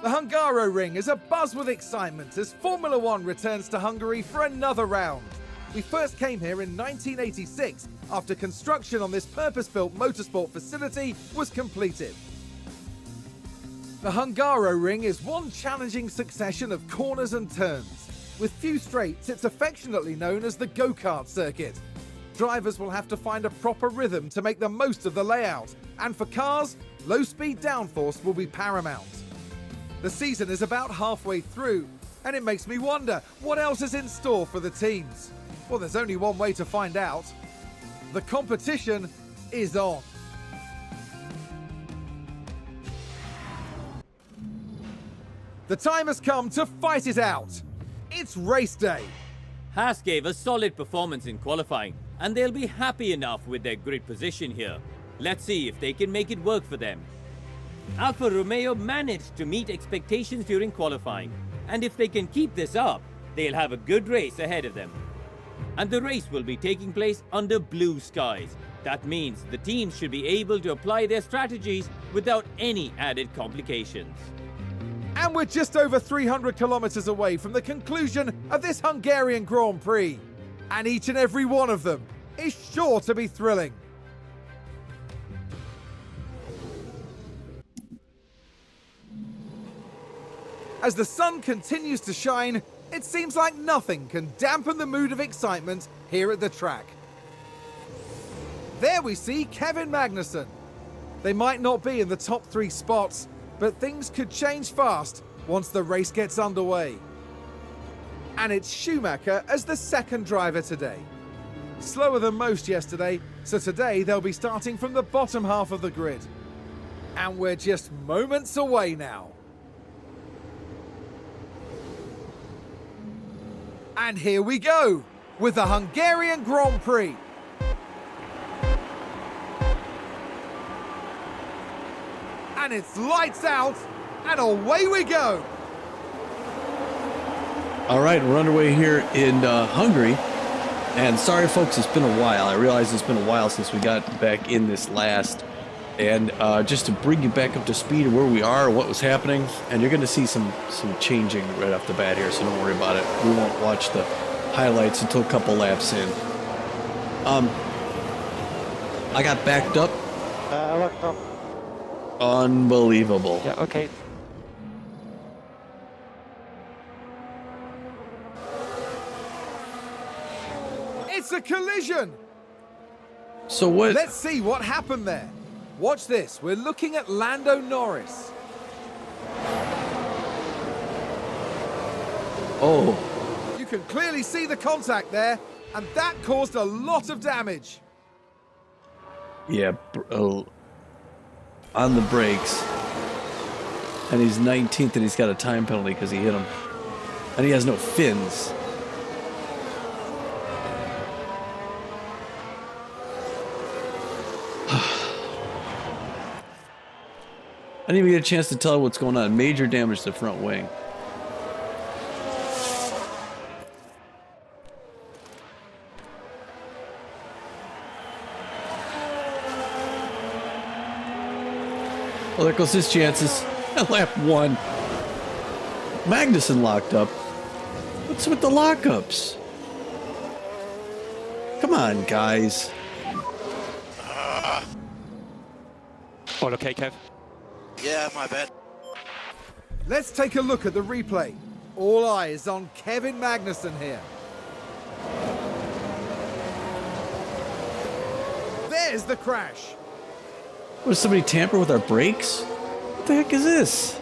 The Hungaroring is abuzz with excitement as Formula One returns to Hungary for another round. We first came here in 1986 after construction on this purpose-built motorsport facility was completed. The Hungaroring is one challenging succession of corners and turns. With few straights, it's affectionately known as the go-kart circuit. Drivers will have to find a proper rhythm to make the most of the layout, and for cars, low-speed downforce will be paramount. The season is about halfway through, and it makes me wonder what else is in store for the teams. Well, there's only one way to find out. The competition is on. The time has come to fight it out. It's race day. Haas gave a solid performance in qualifying, and they'll be happy enough with their grid position here. Let's see if they can make it work for them. Alfa Romeo managed to meet expectations during qualifying, and if they can keep this up, they'll have a good race ahead of them. And the race will be taking place under blue skies. That means the teams should be able to apply their strategies without any added complications. And we're just over 300 kilometers away from the conclusion of this Hungarian Grand Prix. And each and every one of them is sure to be thrilling. As the sun continues to shine, it seems like nothing can dampen the mood of excitement here at the track. There we see Kevin Magnussen. They might not be in the top 3 spots, but things could change fast once the race gets underway. And it's Schumacher as the second driver today. Slower than most yesterday, so today they'll be starting from the bottom half of the grid. And we're just moments away now. And here we go, with the Hungarian Grand Prix. And it's lights out, and away we go. All right, we're underway here in Hungary. And sorry, folks, it's been a while. I realize it's been a while since we got back in this last. And just to bring you back up to speed of where we are, what was happening, and you're going to see some changing right off the bat here, so don't worry about it. We won't watch the highlights until a couple laps in. I got backed up. I locked up. Unbelievable. Yeah, okay. It's a collision. So what? Let's see what happened there. Watch this. We're looking at Lando Norris. Oh. You can clearly see the contact there, and that caused a lot of damage. Yeah, on the brakes. And he's 19th, and he's got a time penalty because he hit him. And he has no fins. I didn't even get a chance to tell what's going on. Major damage to the front wing. Well, there goes his chances. Lap 1. Magnussen locked up. What's with the lockups? Come on, guys. All okay, Kev? Yeah, my bad. Let's take a look at the replay. All eyes on Kevin Magnussen here. There's the crash. What, somebody tamper with our brakes? What the heck is this?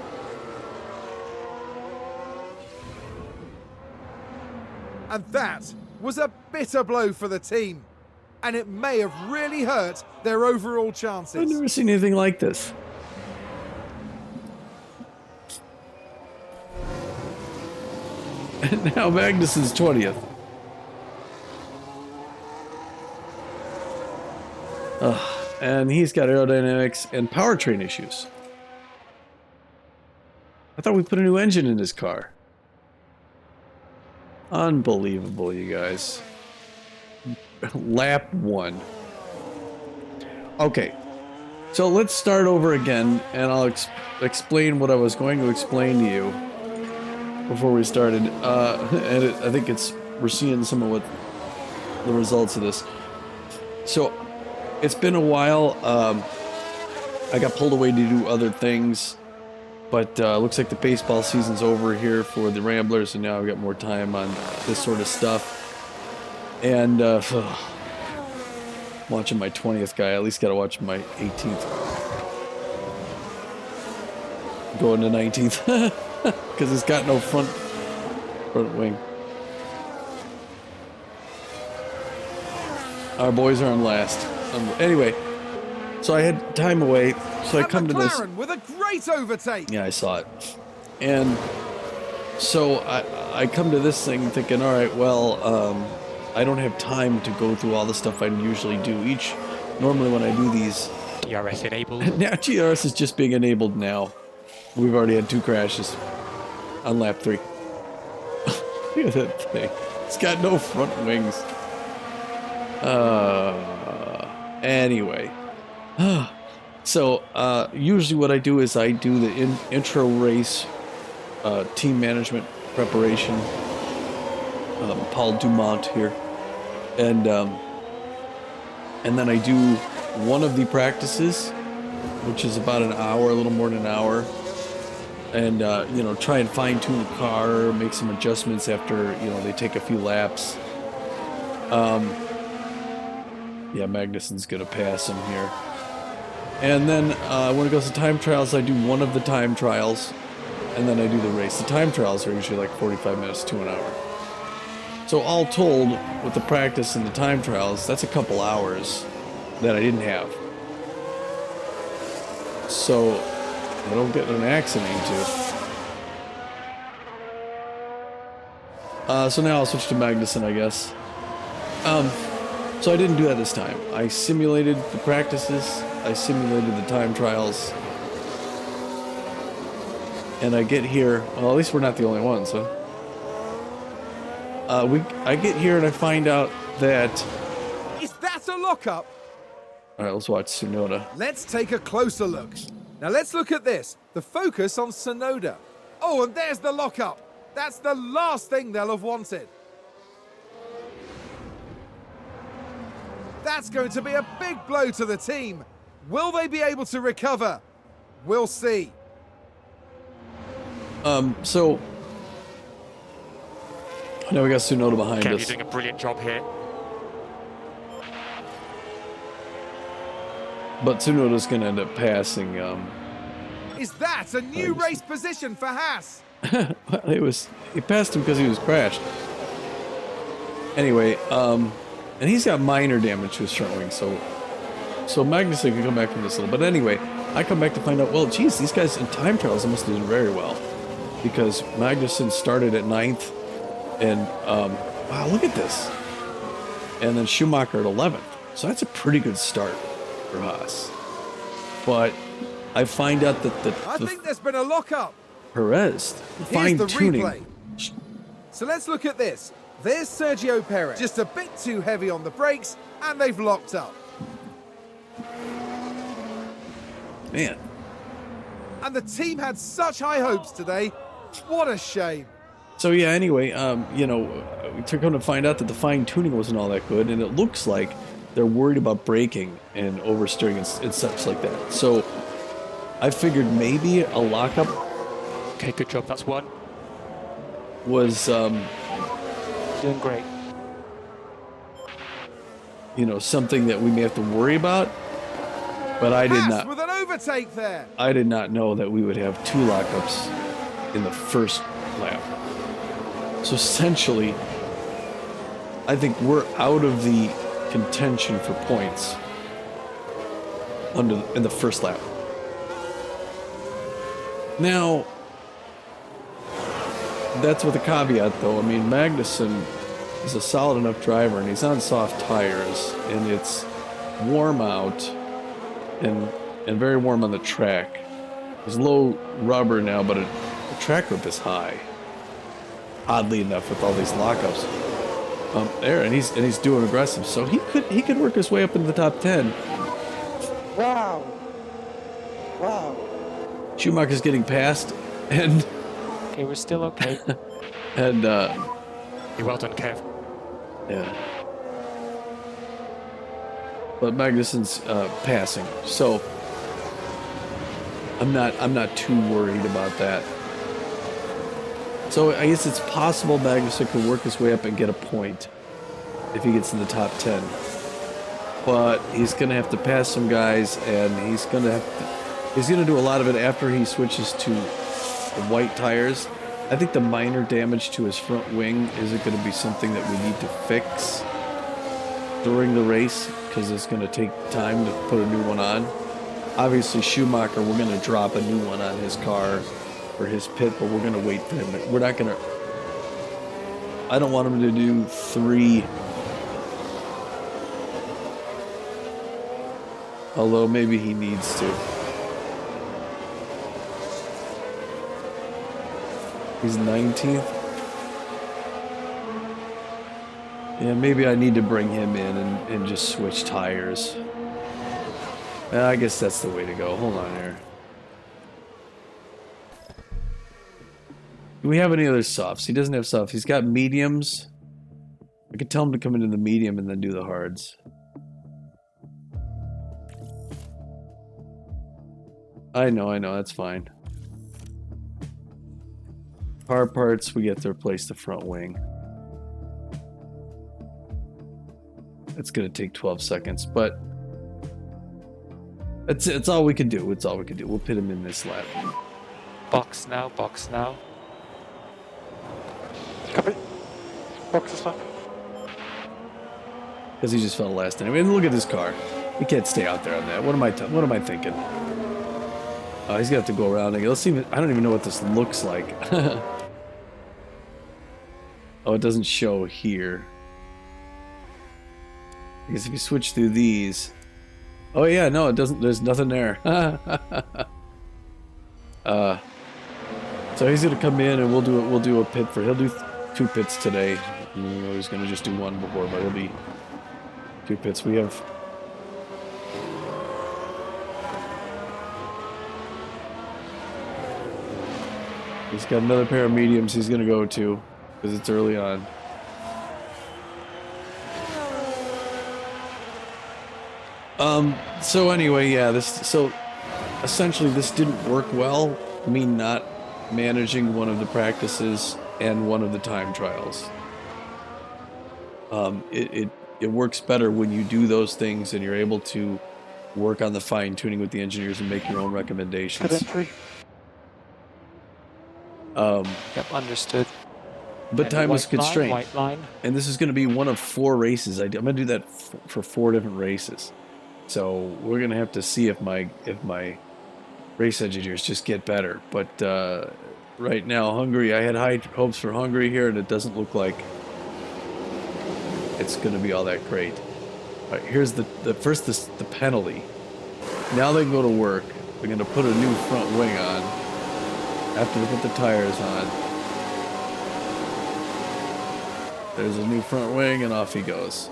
And that was a bitter blow for the team. And it may have really hurt their overall chances. I've never seen anything like this. And now Magnussen's 20th. And he's got aerodynamics and powertrain issues. I thought we put a new engine in his car. Unbelievable, you guys. Lap 1. Okay. So let's start over again, and I'll explain what I was going to explain to you before we started. I think we're seeing some of what the results of this. So it's been a while. I got pulled away to do other things, but looks like the baseball season's over here for the Ramblers, and now I've got more time on this sort of stuff. And watching my 20th guy, I at least got to watch my 18th. Going to 19th. Because he's got no front wing. Our boys are on last. Anyway, so I had time away, so I come to this. With a great overtake. Yeah, I saw it. And so I come to this thing thinking, all right, well, I don't have time to go through all the stuff I usually do. Normally when I do these... DRS enabled. Now GRS is just being enabled now. We've already had 2 crashes on lap 3. Look at that thing. It's got no front wings. Anyway. So, usually what I do is I do the intro race team management preparation. Paul Dumont here. And then I do one of the practices, which is about an hour, a little more than an hour. And, try and fine-tune the car, make some adjustments after, they take a few laps. Yeah, Magnussen's going to pass him here. And then when it goes to time trials, I do one of the time trials, and then I do the race. The time trials are usually like 45 minutes to an hour. So all told, with the practice and the time trials, that's a couple hours that I didn't have. So I don't get in an accident too. So now I'll switch to Magnussen, I guess. So I didn't do that this time. I simulated the practices, I simulated the time trials, and I get here, well, at least we're not the only ones, huh? I get here and I find out that... Is that a lockup? Alright, let's watch Tsunoda. Let's take a closer look. Now let's look at this. The focus on Tsunoda. Oh, and there's the lockup. That's the last thing they'll have wanted. That's going to be a big blow to the team. Will they be able to recover? We'll see. So... Now we got Tsunoda behind Kev, us. you're doing a brilliant job here. But Tsunoda's going to end up passing... Is that a new race position for Haas? He passed him because he was crashed. Anyway, and he's got minor damage to his front wing, so Magnussen can come back from this a little. But anyway, I come back to find out, well, geez, these guys in time trials must have done very well, because Magnussen started at 9th, and wow, look at this, and then Schumacher at 11th. So that's a pretty good start for Haas. But I find out that I think there's been a lockup. Perez, Here's the fine-tuning. replay. So let's look at this. There's Sergio Perez, just a bit too heavy on the brakes, and they've locked up. Man. And the team had such high hopes today. What a shame. So yeah, anyway, we're going to find out that the fine-tuning wasn't all that good, and it looks like they're worried about braking and oversteering and such like that. So I figured maybe a lockup. Okay, good job. That's one. Was Doing great. something that we may have to worry about. But I did Haas not. with an overtake there. I did not know that we would have 2 lockups in the first lap. So essentially, I think we're out of the contention for points in the first lap. Now, that's with a caveat, though. I mean, Magnussen is a solid enough driver, and he's on soft tires, and it's warm out and very warm on the track. There's low rubber now, but the track grip is high. Oddly enough, with all these lockups, and he's doing aggressive, so he could work his way up into the top 10. Wow. Wow. Schumacher's getting past, and Okay, we're still okay. and Hey, well done, Kev. yeah. But Magnussen's passing, so I'm not too worried about that. So I guess it's possible Magnussen could work his way up and get a point if he gets in the top 10. But he's gonna have to pass some guys, and he's gonna do a lot of it after he switches to the white tires. I think the minor damage to his front wing isn't going to be something that we need to fix during the race, because it's going to take time to put a new one on. Obviously, Schumacher, we're going to drop a new one on his car for his pit, but we're going to wait for him. We're not going to... I don't want him to do 3... Although maybe he needs to. He's 19th. Yeah, maybe I need to bring him in and just switch tires. I guess that's the way to go. Hold on here. Do we have any other softs? He doesn't have softs. He's got mediums. I could tell him to come into the medium and then do the hards. I know, that's fine. Car parts, we get to replace the front wing. It's gonna take 12 seconds, but it's all we can do. It's all we can do. We'll pit him in this lap. Box now, box now. Come in. Box this one. Because he just fell last anyway. And look at this car. He can't stay out there on that. What am I thinking? He's gonna have to go around again. Let's see. I don't even know what this looks like. Oh, it doesn't show here. I guess if you switch through these. Oh yeah, no, it doesn't. There's nothing there. So he's gonna come in and we'll do a pit for. He'll do 2 pits today. He's gonna just do 1 before, but it'll be 2 pits. We have. He's got another pair of mediums he's gonna go to, because it's early on. So anyway, yeah, so essentially this didn't work well, me not managing one of the practices and one of the time trials. It works better when you do those things and you're able to work on the fine tuning with the engineers and make your own recommendations. Yep, understood. But And time was white line, constrained, white line. and this is going to be one of 4 races. I'm going to do that for 4 different races. So we're going to have to see if my race engineers just get better. But right now, Hungary, I had high hopes for Hungary here, and it doesn't look like it's going to be all that great. All right, here's the penalty. Now they can go to work. They're going to put a new front wing on after they put the tires on. There's a new front wing, and off he goes.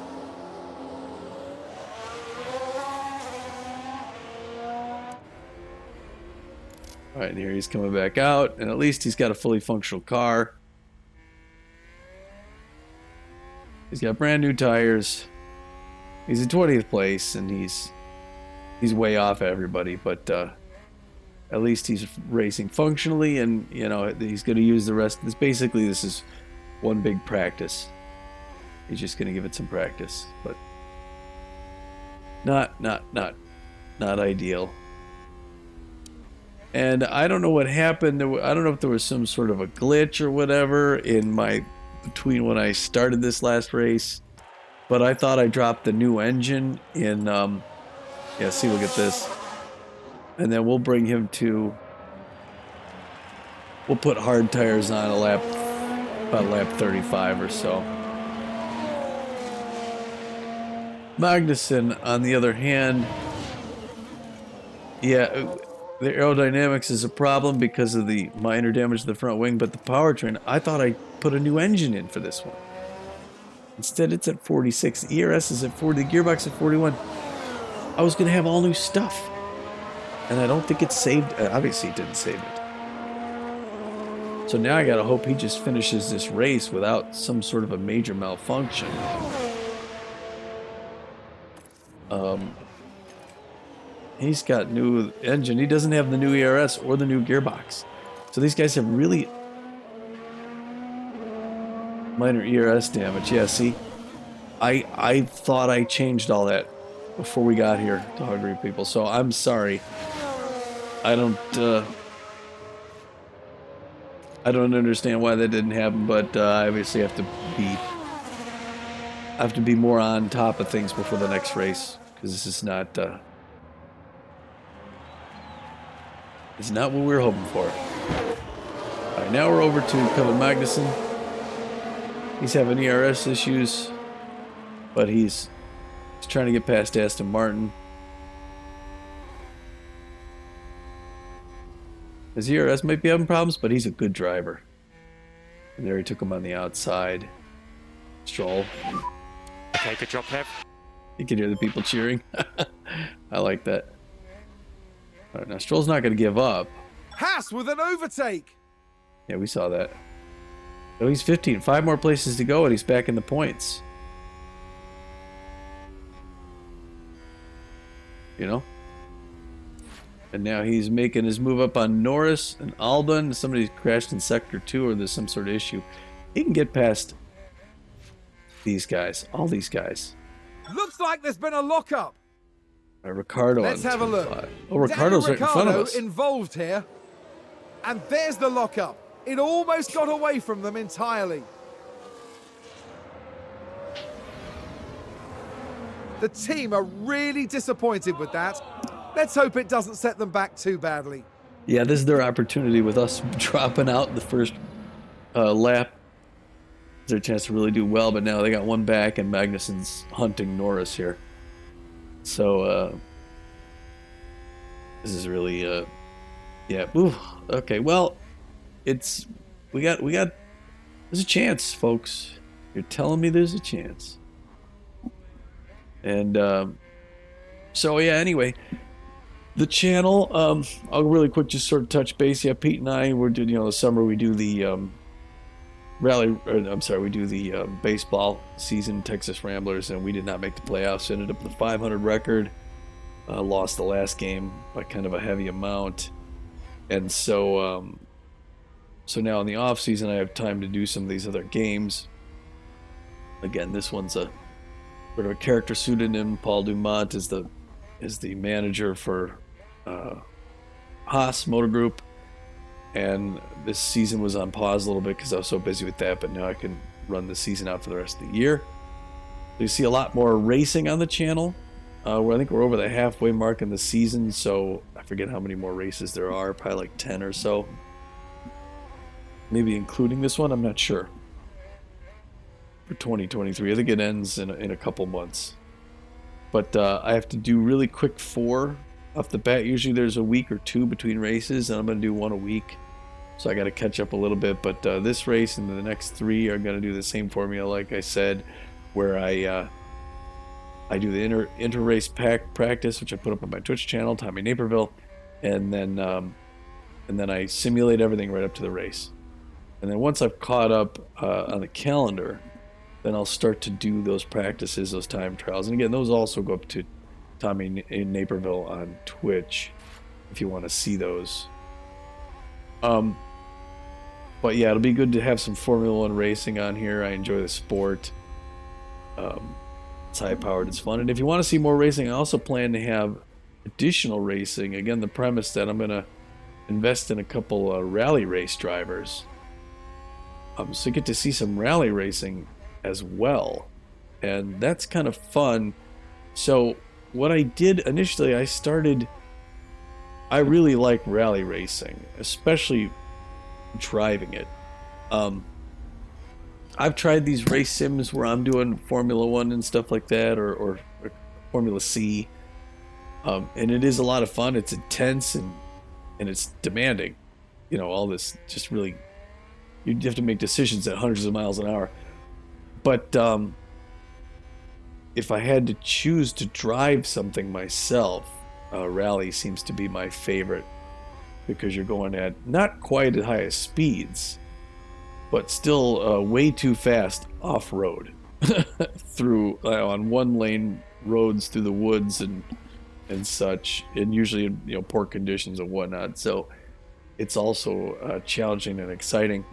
All right, and here he's coming back out, and at least he's got a fully functional car. He's got brand new tires. He's in 20th place, and he's way off everybody, but at least he's racing functionally, and you know he's going to use the rest. Basically, this is one big practice. He's just going to give it some practice, but not ideal. And I don't know what happened. I don't know if there was some sort of a glitch or whatever in between when I started this last race, but I thought I dropped the new engine in. Yeah, see, look at this, and then we'll bring him to. We'll put hard tires on about lap 35 or so. Magnussen, on the other hand, yeah. The aerodynamics is a problem because of the minor damage to the front wing, but the powertrain, I thought I put a new engine in for this one. Instead, it's at 46. The ERS is at 40. The gearbox at 41. I was going to have all new stuff. And I don't think it saved. Obviously, it didn't save it. So now I gotta hope he just finishes this race without some sort of a major malfunction. He's got new engine. He doesn't have the new ERS or the new gearbox. So these guys have really minor ERS damage. Yeah, see, I thought I changed all that before we got here to Hungary, people. So I'm sorry. I don't understand why that didn't happen, but I obviously have to be more on top of things before the next race, because this is not it's not what we were hoping for. All right, now we're over to Kevin Magnussen. He's having ERS issues, but he's trying to get past Aston Martin. His ERS might be having problems, but he's a good driver. And there he took him on the outside. Stroll. Okay, good job, Kev. You can hear the people cheering. I like that. All right, now Stroll's not going to give up. Haas with an overtake. Yeah, we saw that. Oh, he's 15. 5 more places to go, and he's back in the points. You know? And now he's making his move up on Norris and Albon. Somebody crashed in Sector 2, or there's some sort of issue. He can get past these guys. All these guys. Looks like there's been a lockup. Ricardo. Let's have a look. Oh, Ricardo's right in front of us. Involved here. And there's the lockup. It almost got away from them entirely. The team are really disappointed with that. Let's hope it doesn't set them back too badly. Yeah, this is their opportunity with us dropping out the first lap. It's their chance to really do well, but now they got one back, and Magnussen's hunting Norris here. So, this is really, yeah. Ooh, okay, well, we got, there's a chance, folks. You're telling me there's a chance. And, so yeah, anyway, the channel, I'll really quick just sort of touch base. Yeah, Pete and I, we're doing, the summer we do the, we do the baseball season, Texas Ramblers, and we did not make the playoffs. Ended up with a 500 record. Lost the last game by kind of a heavy amount. And so, so now in the off season, I have time to do some of these other games. Again, this one's a sort of a character pseudonym. Paul Dumont is the manager for Haas Motor Group. And this season was on pause a little bit because I was so busy with that, but now I can run the season out for the rest of the year. You see a lot more racing on the channel. I think we're over the halfway mark in the season, so I forget how many more races there are, probably like 10 or so. Maybe including this one, I'm not sure. For 2023, I think it ends in a couple months. But I have to do really quick 4 off the bat. Usually there's a week or 2 between races, and I'm going to do 1 a week. So I got to catch up a little bit. But this race and the next 3 are going to do the same formula, like I said, where I do the inter-race practice, which I put up on my Twitch channel, Tommy Naperville, and then I simulate everything right up to the race. And then once I've caught up on the calendar, then I'll start to do those practices, those time trials. And again, those also go up to Tommy Naperville on Twitch if you want to see those. But yeah, it'll be good to have some Formula One racing on here. I enjoy the sport. It's high powered, it's fun. And if you want to see more racing, I also plan to have additional racing. Again, the premise that I'm going to invest in a couple rally race drivers. So you get to see some rally racing as well. And that's kind of fun. So what I did initially, I really like rally racing, especially driving it. I've tried these race sims where I'm doing Formula One and stuff like that, or Formula C, and it is a lot of fun. It's intense and it's demanding. All this just really, you have to make decisions at hundreds of miles an hour. But if I had to choose to drive something myself, rally seems to be my favorite because you're going at not quite as high as speeds, but still way too fast off-road through on one lane roads through the woods and such, and usually in poor conditions and whatnot. So it's also challenging and exciting.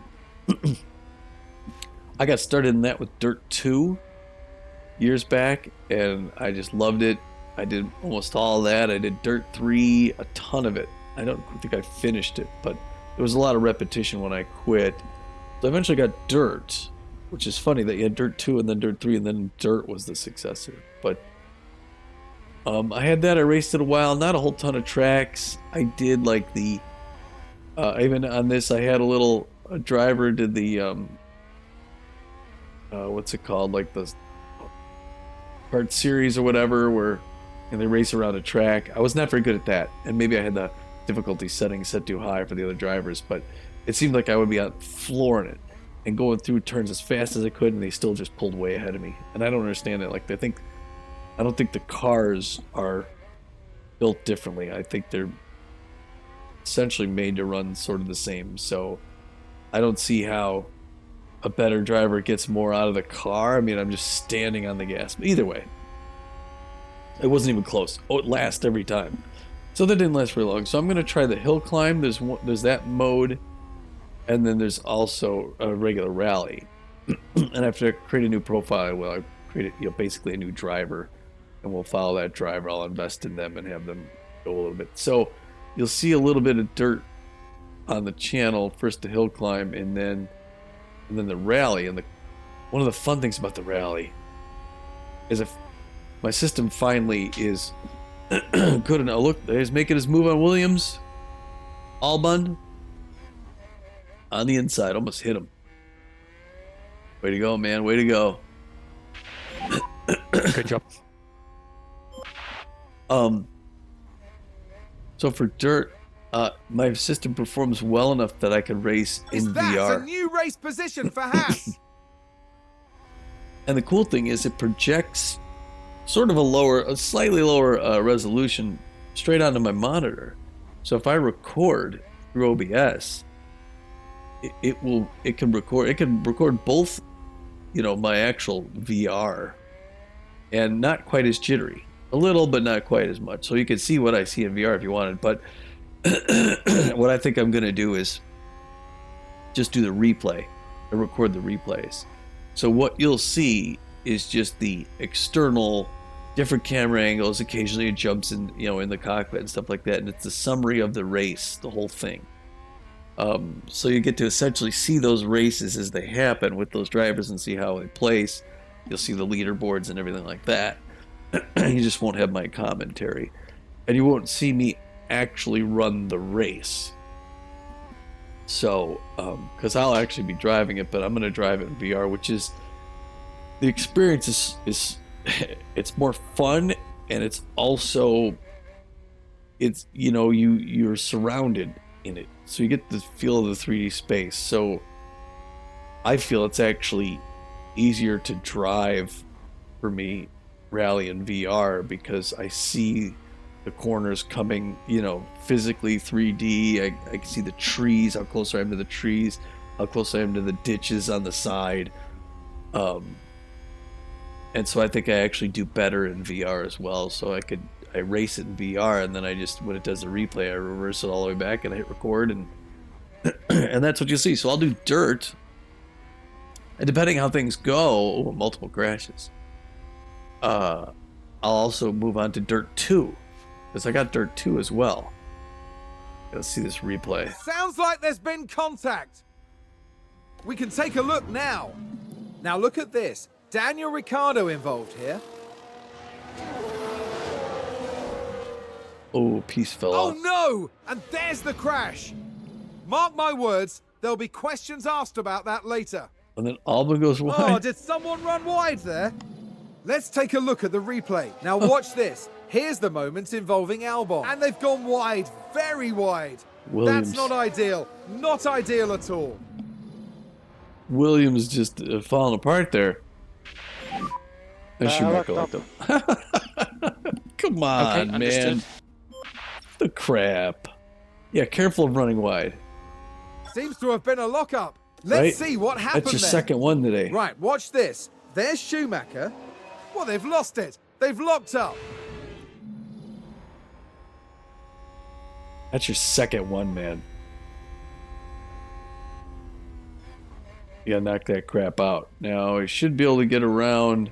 I got started in that with Dirt 2 years back, and I just loved it. I did almost all of that. I did Dirt 3, a ton of it. I don't think I finished it, but there was a lot of repetition when I quit. So I eventually got Dirt, which is funny that you had Dirt 2 and then Dirt 3, and then Dirt was the successor. But I had that. I raced it a while. Not a whole ton of tracks. I did like the... even on this, I had a driver did the... what's it called? Like the part series or whatever, where they race around a track. I was not very good at that, and maybe I had the difficulty settings set too high for the other drivers, but it seemed like I would be out flooring it and going through turns as fast as I could, and they still just pulled way ahead of me. And I don't understand that. Like, I don't think the cars are built differently. I think they're essentially made to run sort of the same. So I don't see how a better driver gets more out of the car. I mean, I'm just standing on the gas. But either way, it wasn't even close. Oh, it lasts every time. So that didn't last very long. So I'm going to try the hill climb. There's that mode, and then there's also a regular rally. And after I create a new profile, well, I create basically a new driver, and we'll follow that driver. I'll invest in them and have them go a little bit. So you'll see a little bit of dirt on the channel. First the hill climb, and then the rally. And one of the fun things about the rally is if my system finally is good enough. Look, he's making his move on Williams. Albon on the inside, almost hit him. Way to go, man! Way to go. Good job. So for dirt, my system performs well enough that I can race in That's VR. a new race position for Haas. And the cool thing is it projects sort of a slightly lower resolution straight onto my monitor. So if I record through OBS, it can record both, my actual VR, and not quite as jittery. A little, but not quite as much. So you can see what I see in VR if you wanted. But what I think I'm going to do is just do the replay and record the replays. So what you'll see is just the external, different camera angles. Occasionally it jumps in, in the cockpit and stuff like that. And it's the summary of the race, the whole thing. So you get to essentially see those races as they happen with those drivers and see how they place. You'll see the leaderboards and everything like that. You just won't have my commentary. And you won't see me actually run the race. So, because I'll actually be driving it, but I'm going to drive it in VR, which is, the experience is it's more fun, and it's also, you're surrounded in it. So you get the feel of the 3D space. So I feel it's actually easier to drive for me, rally in VR, because I see the corners coming, physically 3D. I can see the trees, how close I am to the trees, how close I am to the ditches on the side. And so I think I actually do better in VR as well. So I race it in VR, and then when it does the replay, I reverse it all the way back and I hit record, and and that's what you see. So I'll do dirt, and depending how things go, multiple crashes. I'll also move on to Dirt 2, because I got Dirt 2 as well. Let's see this replay. Sounds like there's been contact. We can take a look now. Now look at this. Daniel Ricciardo involved here. Oh, piece fell off. Oh no! And there's the crash. Mark my words, there'll be questions asked about that later. And then Albon goes wide. Oh, did someone run wide there? Let's take a look at the replay. Now watch this. Here's the moment involving Albon. And they've gone wide, very wide. Williams. That's not ideal. Not ideal at all. Williams just falling apart there. And Schumacher. Come on, Okay, man. The crap. Yeah, careful of running wide. Seems to have been a lockup. Let's Right? see what happened That's your there. second one today. Right, watch this. There's Schumacher. Well, they've lost it. They've locked up. That's your second one, man. You gotta knock that crap out. Now, he should be able to get around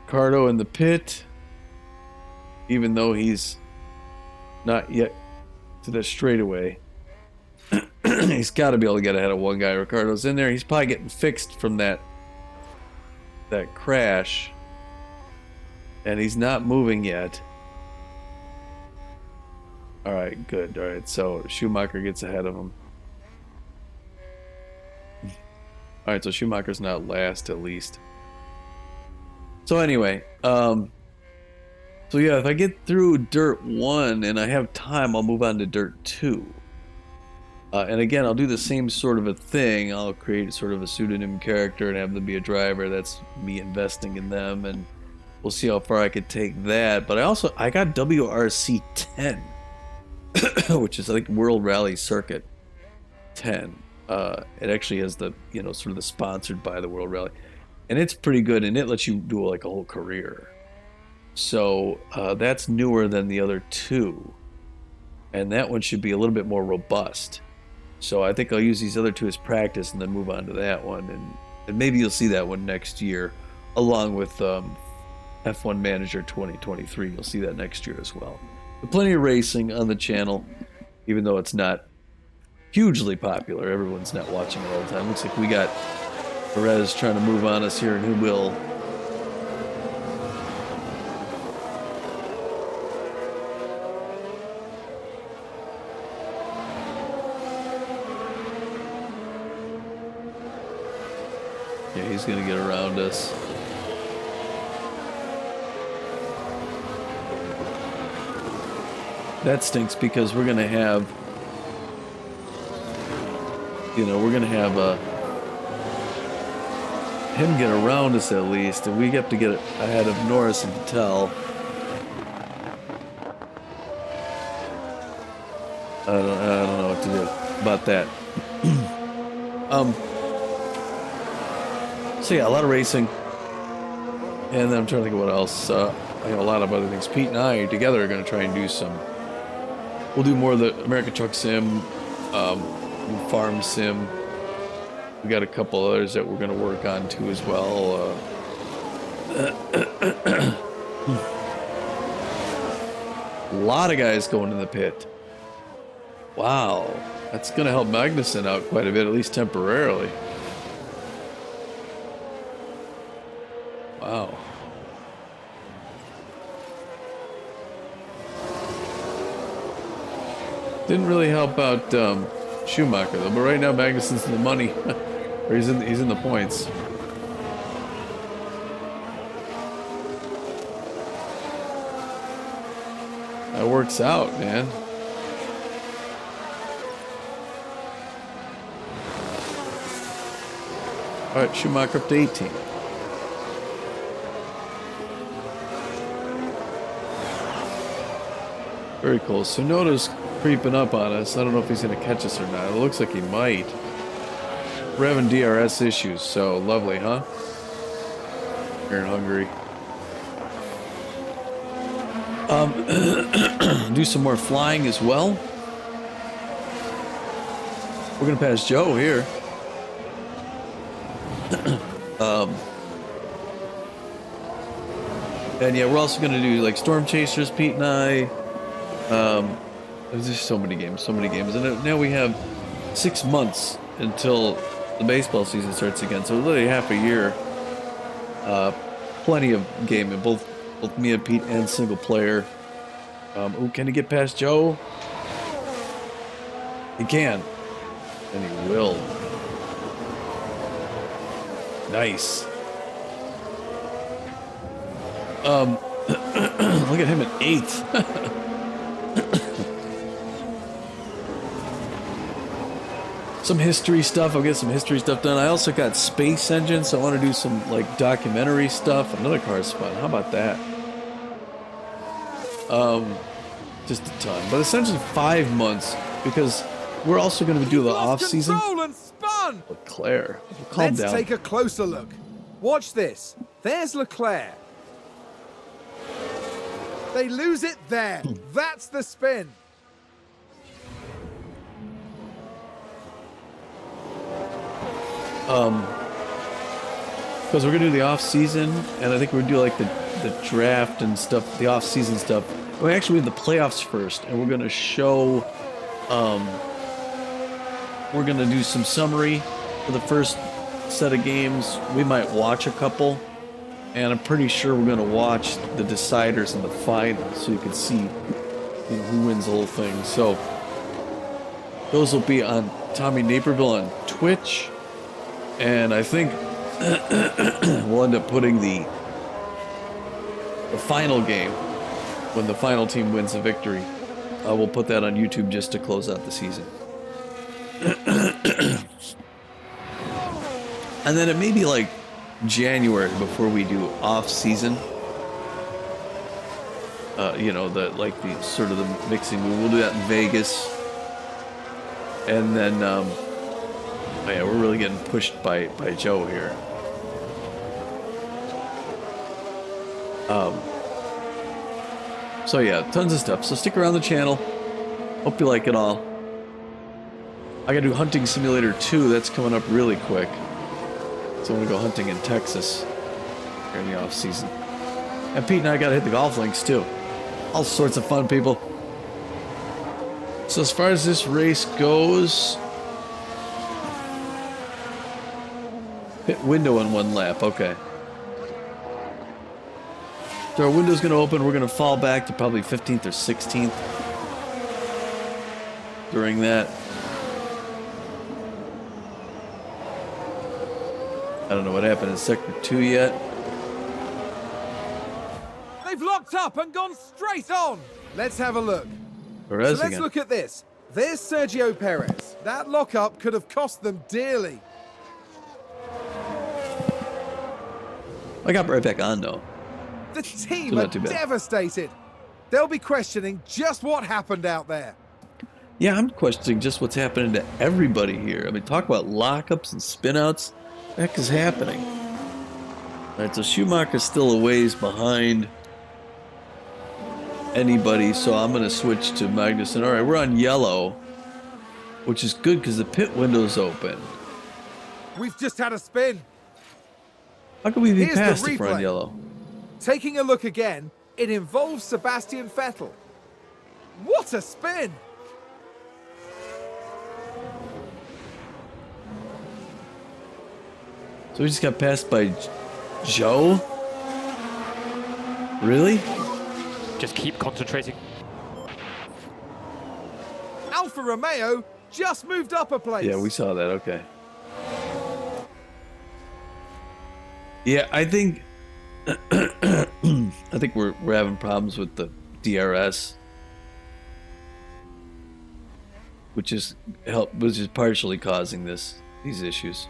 Ricardo in the pit, even though he's not yet to the straightaway. He's got to be able to get ahead of one guy. Ricardo's in there. He's probably getting fixed from that crash, and he's not moving yet. All right, good. All right, so Schumacher gets ahead of him. All right, so Schumacher's not last, at least. So anyway, so yeah, if I get through Dirt 1 and I have time, I'll move on to Dirt 2. And again, I'll do the same sort of a thing. I'll create sort of a pseudonym character and have them be a driver. That's me investing in them, and we'll see how far I could take that. But I got WRC 10, which is, I think, World Rally Circuit 10. It actually has the, sort of the sponsored by the World Rally. And it's pretty good, and it lets you do like a whole career. So that's newer than the other two. And that one should be a little bit more robust. So I think I'll use these other two as practice and then move on to that one. And maybe you'll see that one next year, along with F1 Manager 2023. You'll see that next year as well. But plenty of racing on the channel, even though it's not hugely popular. Everyone's not watching it all the time. Looks like we got Perez trying to move on us here, and he will. Yeah, he's going to get around us. That stinks because we're going to have, him get around us at least, and we have to get ahead of Norris and Patel. I don't know what to do about that. So yeah, a lot of racing, and then I'm trying to think of what else. I have a lot of other things. Pete and I together are going to try and do some. We'll do more of the American Truck Sim, Farm Sim. We got a couple others that we're going to work on too as well. A lot of guys going in the pit. Wow, that's going to help Magnussen out quite a bit, at least temporarily. Wow. Didn't really help out Schumacher though, but right now Magnussen's in the money, or he's in the points. That works out, man. All right, Schumacher up to 18. Very cool. Sonoda's creeping up on us. I don't know if he's going to catch us or not. It looks like he might. We're having DRS issues, so lovely, huh? Here in Hungary. Do some more flying as well. We're going to pass Joe here. And yeah, we're also going to do like Storm Chasers, Pete and I. There's just so many games. And now we have 6 months until the baseball season starts again. So literally half a year. Plenty of gaming, both me and Pete and single player. Ooh, can he get past Joe? He can. And he will. Nice. Look at him at 8th. Some history stuff. I'll get some history stuff done. I also got Space Engine, so I want to do some like documentary stuff. Another car spot. How about that? just a ton. But essentially 5 months, because we're also going to do the off season. Control and spun. Leclerc, calm Let's down. take a closer look. Watch this. There's Leclerc. They lose it there. That's the spin. Because we're gonna do the off season, and I think we're gonna do like the draft and stuff, the off season stuff. We actually have the playoffs first, and we're gonna show. We're gonna do some summary for the first set of games. We might watch a couple, and I'm pretty sure we're gonna watch the deciders in the final, so you can see who wins the whole thing. So those will be on Tommy Naperville on Twitch, and I think we'll end up putting the final game when the final team wins the victory. We'll put that on YouTube just to close out the season. And then it may be like January before we do off season. The sort of the mixing. We'll do that in Vegas, and then we're really getting pushed by Joe here. So yeah, tons of stuff. So stick around the channel. Hope you like it all. I gotta do Hunting Simulator 2. That's coming up really quick. So I'm gonna go hunting in Texas here in the off season. And Pete and I gotta hit the golf links too. All sorts of fun, people. So as far as this race goes, pit window in 1 lap. Okay. So our window's going to open. We're going to fall back to probably 15th or 16th during that. I don't know what happened in Sector 2 yet. They've locked up and gone straight on. Let's have a look. Perez So let's again. look at this. There's Sergio Perez. That lockup could have cost them dearly. I got right back on though. The team So are not too bad. devastated. They'll be questioning just what happened out there. Yeah, I'm questioning just what's happening to everybody here. I mean, talk about lockups and spinouts. What the heck is happening? All right, so Schumacher's still a ways behind anybody, so I'm going to switch to Magnussen. All right, we're on yellow, which is good because the pit window's open. We've just had a spin. How can we be Here's the past if we're on replay. yellow? Taking a look again, it involves Sebastian Vettel. What a spin! So we just got passed by Joe? Really? Just keep concentrating. Alfa Romeo just moved up a place. Yeah, we saw that. Okay. Yeah, I think I think we're having problems with the DRS, which is partially causing these issues.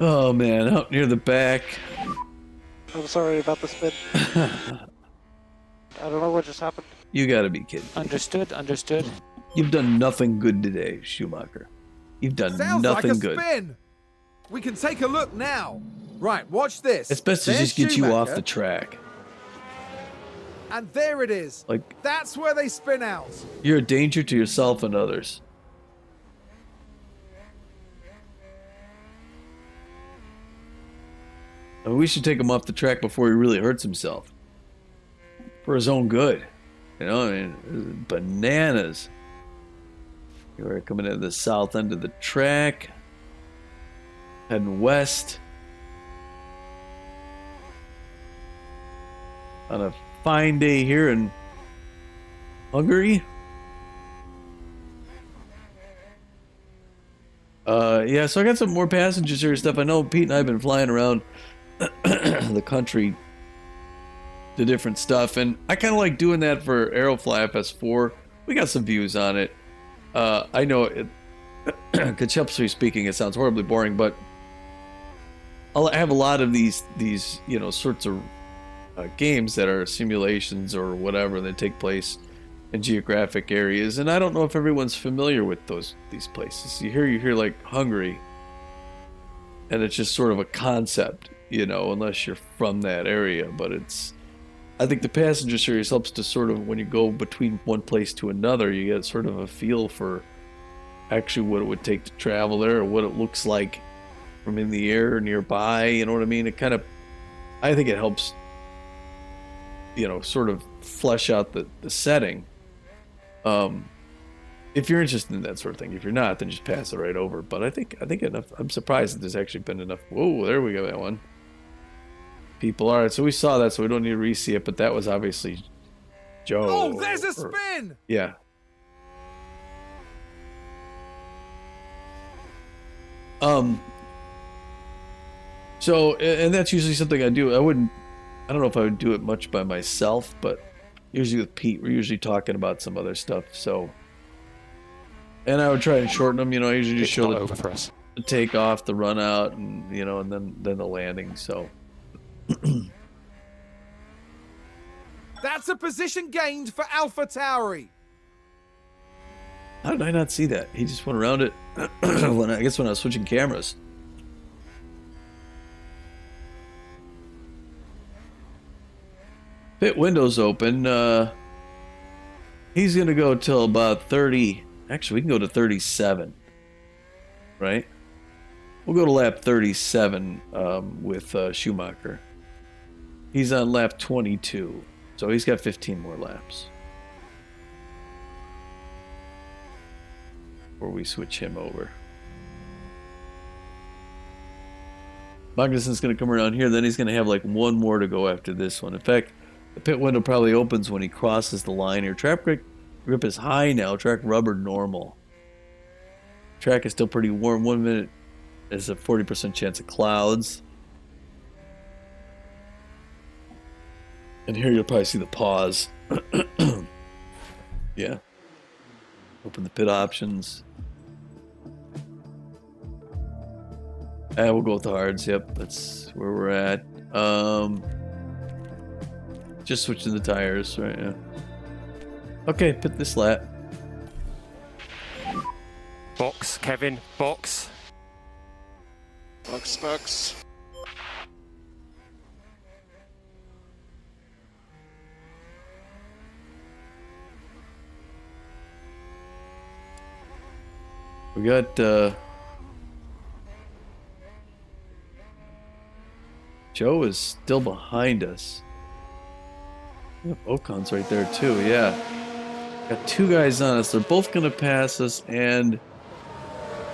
Oh man, out near the back. I'm sorry about the spin. I don't know what just happened. You gotta be kidding. Understood, understood. You've done nothing good today, Schumacher. You've done Sounds nothing like a good. spin. We can take a look now. Right, watch this. It's best to There's just get you off Schumacher, the track. And there it is. Like, That's where they spin out. you're a danger to yourself and others. I mean, we should take him off the track before he really hurts himself. For his own good. You know, I mean, bananas. We're coming into the south end of the track. Heading west. On a fine day here in Hungary. Yeah, so I got some more passengers here and stuff. I know Pete and I have been flying around the country to different stuff, and I kind of like doing that for Aerofly FS4. We got some views on it. I know it, conceptually speaking, it sounds horribly boring, but I have a lot of these sorts of games that are simulations or whatever that take place in geographic areas, and I don't know if everyone's familiar with these places. You hear like Hungary, and it's just sort of a concept, unless you're from that area. But I think the passenger series helps to sort of, when you go between one place to another, you get sort of a feel for actually what it would take to travel there, or what it looks like from in the air or nearby. You know what I mean? I think it helps, sort of flesh out the setting. If you're interested in that sort of thing. If you're not, then just pass it right over. But I think enough. I'm surprised that there's actually been enough. Whoa, there we go, that one. People. All right, so we saw that, so we don't need to re-see it. But that was obviously Joe. Oh, there's a spin! Yeah. So, and that's usually something I do. I don't know if I would do it much by myself, but usually with Pete, we're usually talking about some other stuff. So, and I would try and shorten them. I usually just show over for us. the takeoff, the run out, and and then the landing. So, That's a position gained for Alpha Tauri. how did I not see that? He just went around it. When I was switching cameras. Pit window's open. He's gonna go till about 30. Actually, we can go to 37. Right? We'll go to lap 37 with Schumacher. He's on lap 22, so he's got 15 more laps before we switch him over. Magnussen's gonna come around here. Then he's gonna have like one more to go after this one. In fact, the pit window probably opens when he crosses the line here. Track grip is high now. Track rubber normal. Track is still pretty warm. 1 minute is a 40% chance of clouds. And here you'll probably see the pause. Yeah. Open the pit options. And we'll go with the hards. Yep, that's where we're at. Just switching the tires right now. Okay, pit this lap. Box, Kevin, box. Box. We got Joe is still behind us. Yep, Ocon's right there too, yeah. Got two guys on us. They're both gonna pass us, and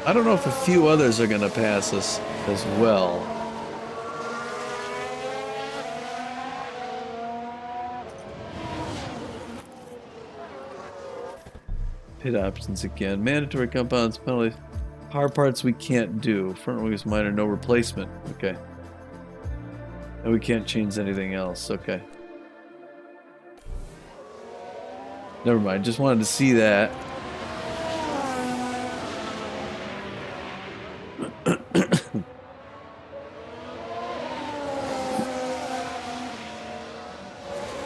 I don't know if a few others are gonna pass us as well. Pit options again. Mandatory compounds, penalties. Hard parts we can't do. Front wing is minor, no replacement. Okay. And we can't change anything else. Okay. Never mind. Just wanted to see that.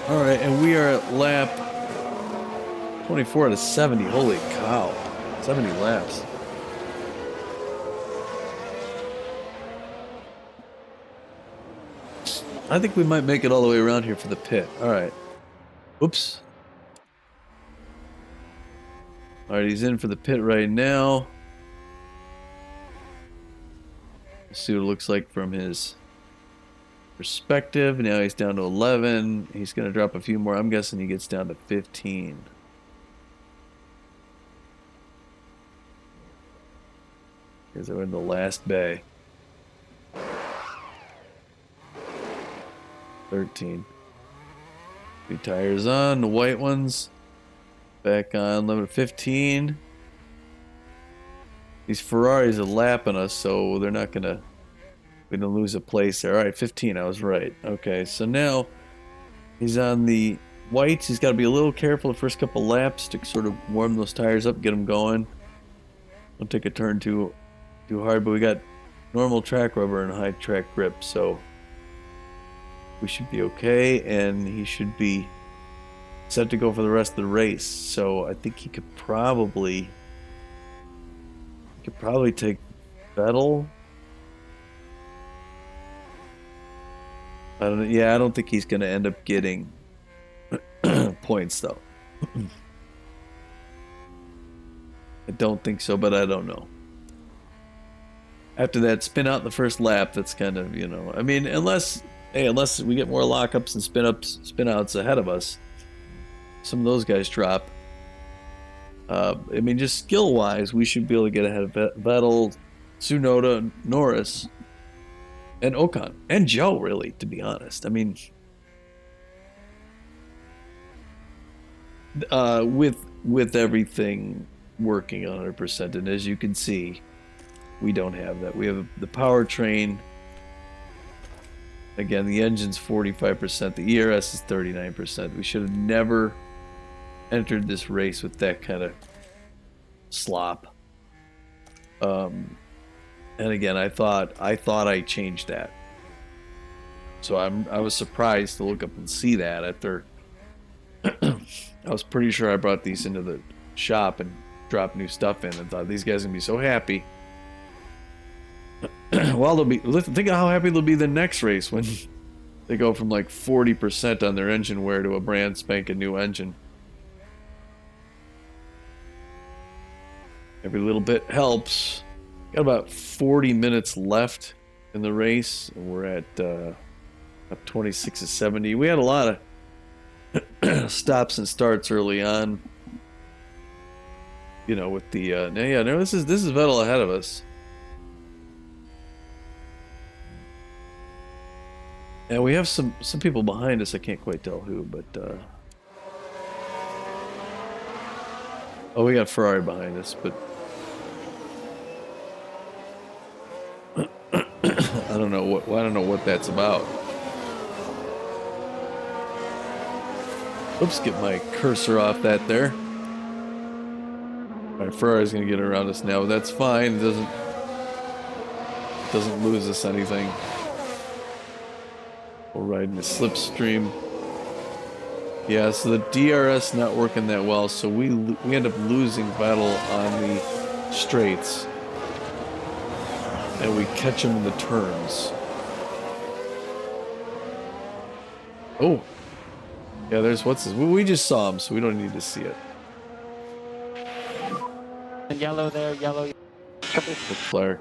All right, and we are at lap 24 out of 70. Holy cow. 70 laps. I think we might make it all the way around here for the pit. All right. Oops. All right, he's in for the pit right now. Let's see what it looks like from his perspective. Now he's down to 11. He's going to drop a few more. I'm guessing he gets down to 15. Because we're in the last bay. 13. Two tires on, the white ones. Back on, 11 to 15. These Ferraris are lapping us, so they're not gonna. We don't lose a place there. All right, 15. I was right. Okay, so now he's on the whites. He's got to be a little careful the first couple laps to sort of warm those tires up, get them going. Don't take a turn too hard. But we got normal track rubber and high track grip, so we should be okay, and he should be set to go for the rest of the race. So I think he could probably take Vettel. I don't know. Yeah, I don't think he's going to end up getting points though. I don't think so, but I don't know. After that spin out the first lap, that's kind of, you know, I mean, unless we get more lockups and spin outs ahead of us, some of those guys drop. I mean, just skill wise, we should be able to get ahead of Vettel, Tsunoda, Norris, and Ocon, and Joe, really, to be honest. I mean, with everything working 100%, and as you can see, we don't have that. We have the powertrain. Again, the engine's 45%, the ERS is 39%. We should have never entered this race with that kind of slop. And again, I thought I changed that. So I was surprised to look up and see that after I was pretty sure I brought these into the shop and dropped new stuff in and thought these guys are gonna be so happy. Well, think of how happy they'll be the next race when they go from like 40% on their engine wear to a brand spanking new engine. Every little bit helps. Got about 40 minutes left in the race, and we're at up 26 to 70. We had a lot of stops and starts early on. You know, with the this is Vettel ahead of us. And we have some people behind us. I can't quite tell who, but oh, we got Ferrari behind us, but I don't know what that's about. Oops, get my cursor off that there. All right, Ferrari's gonna get around us now, but that's fine. It doesn't lose us anything. We're riding the slipstream. Yeah, so the DRS not working that well, so we end up losing Vettel on the straights, and we catch him in the turns. Oh, yeah. There's what's this? We just saw him, so we don't need to see it. Yellow there, yellow. Leclerc.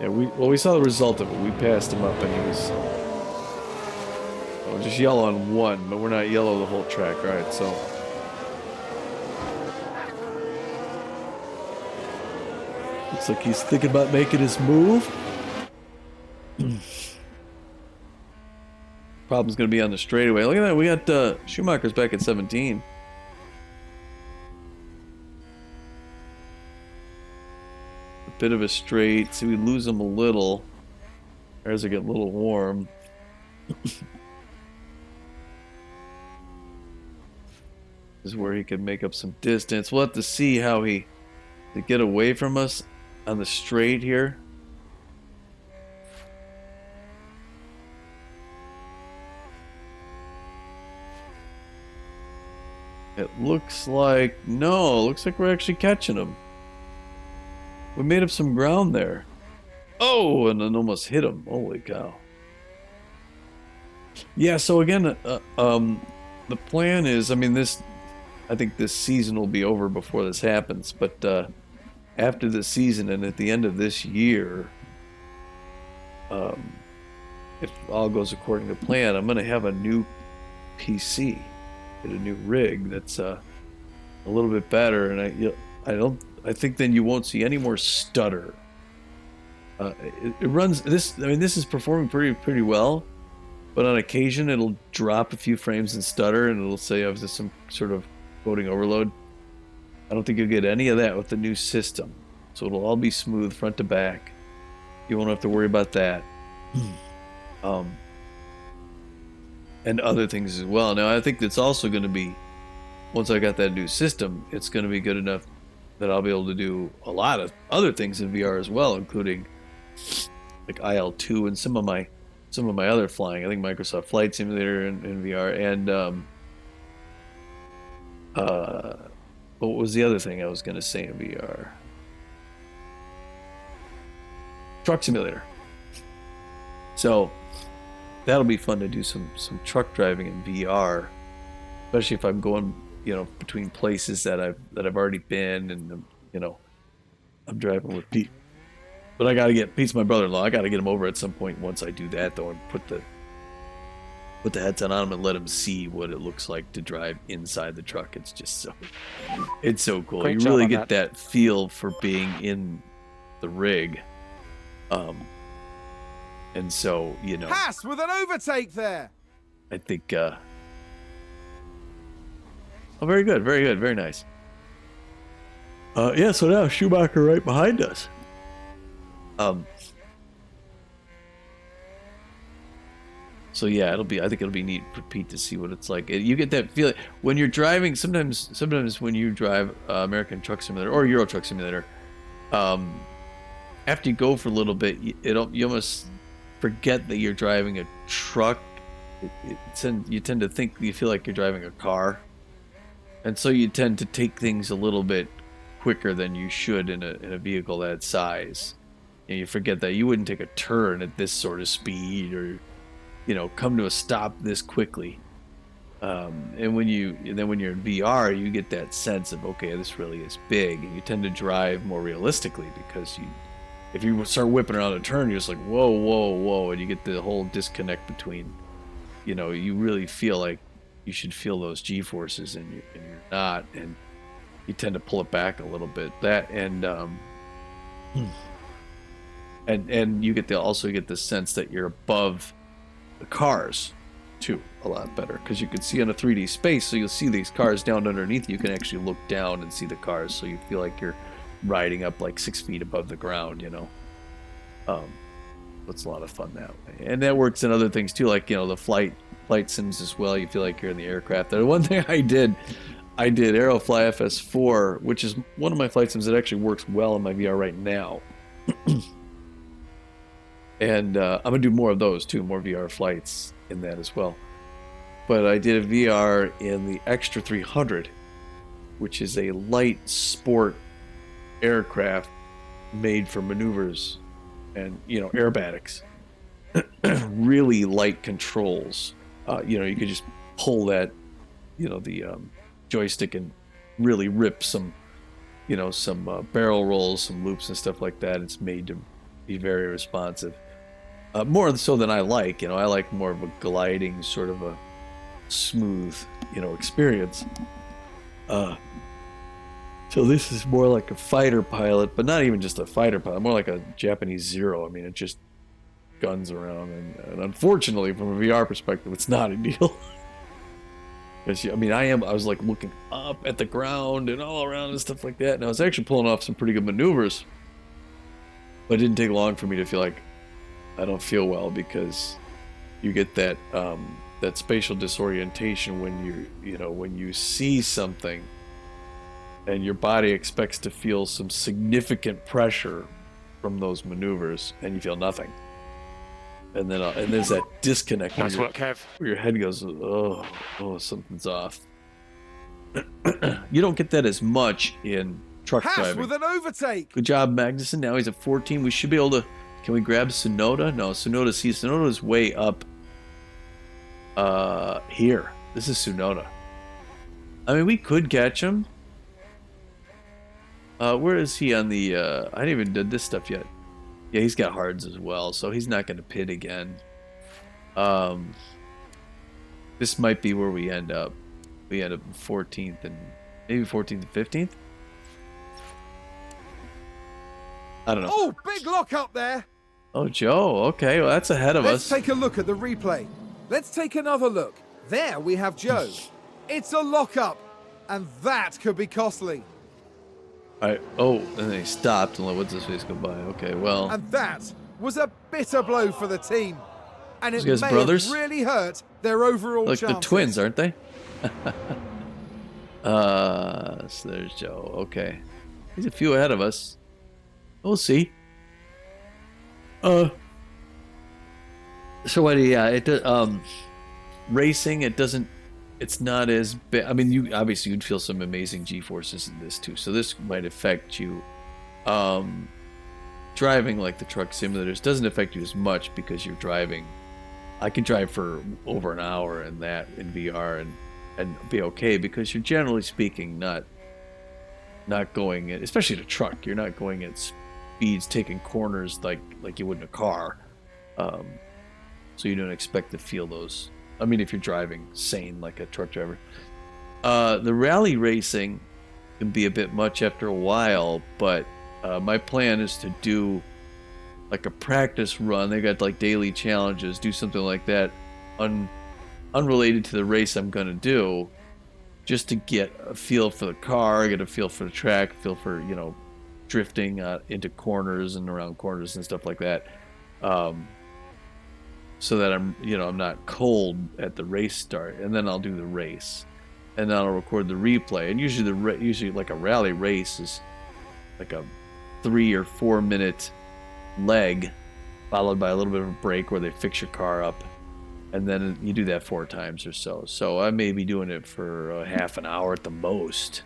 Yeah, we saw the result of it. We passed him up, and he was. Oh, just yellow on one, but we're not yellow the whole track. All right, so. Looks like he's thinking about making his move. Problem's going to be on the straightaway. Look at that. We got Schumacher's back at 17. A bit of a straight. See, we lose him a little. Ours are getting a little warm. This is where he could make up some distance. We'll have to see how to get away from us on the straight here. It looks like we're actually catching him. We made up some ground there. Oh, and then almost hit him. Holy cow. Yeah, so again, the plan is, I mean, I think this season will be over before this happens, but after this season and at the end of this year, if all goes according to plan, I'm going to have a new PC, get a new rig that's a little bit better, and I think then you won't see any more stutter. It runs this. I mean, this is performing pretty well, but on occasion it'll drop a few frames and stutter, and it'll say I was some sort of coding overload. I don't think you'll get any of that with the new system. So it'll all be smooth front to back. You won't have to worry about that. And other things as well. Now I think it's also going to be, once I got that new system, it's going to be good enough that I'll be able to do a lot of other things in VR as well, including like IL2 and some of my other flying. I think Microsoft Flight Simulator in VR, and what was the other thing I was going to say in VR? Truck Simulator. So that'll be fun to do some truck driving in VR, especially if I'm going, between places that I've already been, and I'm driving with Pete. But I got to get Pete's my brother-in-law. I got to get him over at some point once I do that, though, and put the headset on him and let him see what it looks like to drive inside the truck. It's just so cool. Great You job really on get that. that feel for being in the rig. And so, Haas with an overtake there. I think, oh, very good, very nice. Yeah, so now Schumacher right behind us. So yeah, I think it'll be neat for Pete to see what it's like. You get that feeling when you're driving. Sometimes when you drive American Truck Simulator or Euro Truck Simulator, after you go for a little bit, you almost forget that you're driving a truck. You tend to think you feel like you're driving a car, and so you tend to take things a little bit quicker than you should in a vehicle that size. And you forget that you wouldn't take a turn at this sort of speed, or come to a stop this quickly. And when you're in VR, you get that sense of, okay, this really is big, and you tend to drive more realistically, because if you start whipping around a turn, you're just like, whoa, and you get the whole disconnect between, you really feel like you should feel those G-forces, and you're not, and you tend to pull it back a little bit. That and you also get the sense that you're above the cars too a lot better, because you can see in a 3D space, so you'll see these cars down underneath you. You can actually look down and see the cars, so you feel like you're riding up like 6 feet above the ground. It's a lot of fun that way, and that works in other things too, like the flight sims as well. You feel like you're in the aircraft. The one thing I did Aerofly FS4, which is one of my flight sims that actually works well in my VR right now. And I'm gonna do more of those too, more VR flights in that as well. But I did a VR in the Extra 300, which is a light sport aircraft made for maneuvers and aerobatics. Really light controls. You could just pull that, the joystick, and really rip some barrel rolls, some loops and stuff like that. It's made to be very responsive. More so than I like. I like more of a gliding, sort of a smooth, experience. So this is more like a fighter pilot, but not even just a fighter pilot, more like a Japanese Zero. I mean, it just guns around, and unfortunately, from a VR perspective, it's not ideal. I was like looking up at the ground and all around and stuff like that, and I was actually pulling off some pretty good maneuvers. But it didn't take long for me to feel like I don't feel well, because you get that that spatial disorientation when when you see something and your body expects to feel some significant pressure from those maneuvers, and you feel nothing. And then and there's that disconnect. Nice work, Kev. Where your head goes, oh, something's off. You don't get that as much in truck Haas driving. with an overtake. Good job, Magnussen. Now he's at 14. We should be able to. Can we grab Tsunoda? No, Tsunoda is way up here. This is Tsunoda. I mean, we could catch him. Where is he on the... I haven't even did this stuff yet. Yeah, he's got hards as well, so he's not going to pit again. This might be where we end up. We end up in 14th and... Maybe 14th and 15th? I don't know. Oh, big lock up there. Oh, Joe. Okay, well, that's ahead of Let's us. take a look at the replay. Let's take another look. There we have Joe. It's a lock-up, and that could be costly. Oh, and then he stopped and let what's his face go by. Okay, well. And that was a bitter blow for the team. And it Those may guys brothers? have really hurt their overall Like chances. the twins, aren't they? So there's Joe. Okay. He's a few ahead of us. We'll see. So yeah, it racing, it doesn't, it's not as bad. I mean, you obviously you'd feel some amazing G-forces in this too, so this might affect you. Driving like the truck simulators doesn't affect you as much because you're driving. I can drive for over an hour in that in VR and be okay because you're generally speaking not going at, especially in a truck, you're not going at speeds taking corners like you would in a car. So you don't expect to feel those. I mean, if you're driving sane like a truck driver. The rally racing can be a bit much after a while, but my plan is to do like a practice run. They got like daily challenges, do something like that, unrelated to the race I'm going to do, just to get a feel for the car, get a feel for the track, feel for, drifting into corners and around corners and stuff like that. So that I'm not cold at the race start, and then I'll do the race, and then I'll record the replay. And usually like a rally race is like a 3 or 4 minute leg, followed by a little bit of a break where they fix your car up, and then you do that 4 times or so. So I may be doing it for half an hour at the most,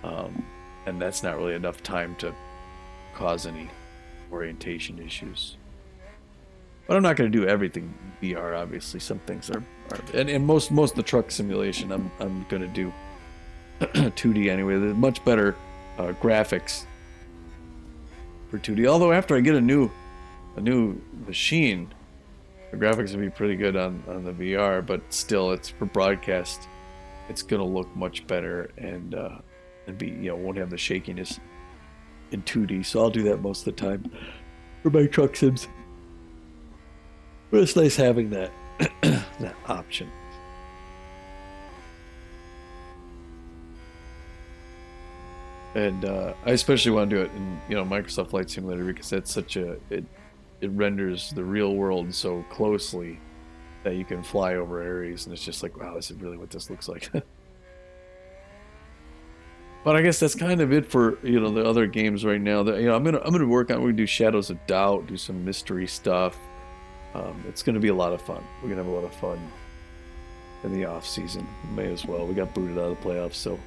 and that's not really enough time to cause any orientation issues. But I'm not going to do everything VR. Obviously, some things are and most of the truck simulation I'm going to do 2D anyway. There's much better graphics for 2D. Although after I get a new machine, the graphics will be pretty good on the VR. But still, it's for broadcast. It's going to look much better and be won't have the shakiness in 2D. So I'll do that most of the time for my truck sims. But it's nice having that that option. And I especially want to do it in Microsoft Flight Simulator because that's such it renders the real world so closely that you can fly over areas, and it's just like, wow, this is really what this looks like. But I guess that's kind of it for the other games right now. That I'm gonna work on. We're gonna do Shadows of Doubt, do some mystery stuff. It's going to be a lot of fun. We're going to have a lot of fun in the off season. May as well. We got booted out of the playoffs, so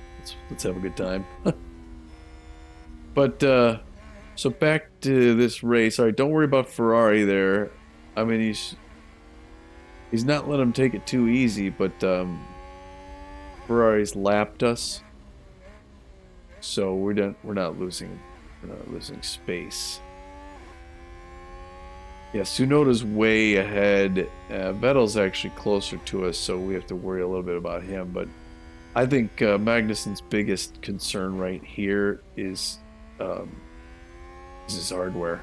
let's have a good time. But so back to this race. All right, don't worry about Ferrari there. I mean, he's not letting him take it too easy, but Ferrari's lapped us, so we're not losing space. Yeah, Tsunoda's way ahead. Vettel's actually closer to us, so we have to worry a little bit about him. But I think Magnussen's biggest concern right here is his hardware.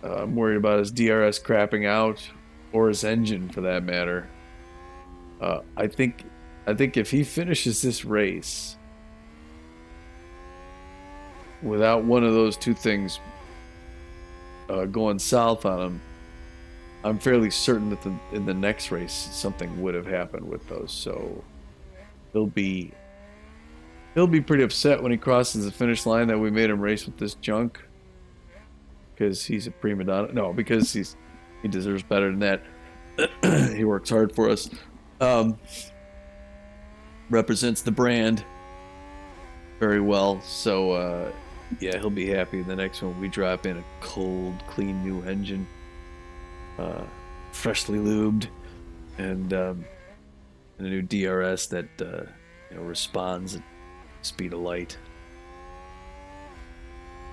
I'm worried about his DRS crapping out, or his engine for that matter. I think if he finishes this race without one of those two things going south on him, I'm fairly certain that in the next race something would have happened with those. So he'll be pretty upset when he crosses the finish line that we made him race with this junk, because he's a prima donna. No, because he deserves better than that. He works hard for us. Represents the brand very well. So yeah, he'll be happy. The next one we drop in a cold, clean new engine, freshly lubed, and a new DRS that responds at speed of light.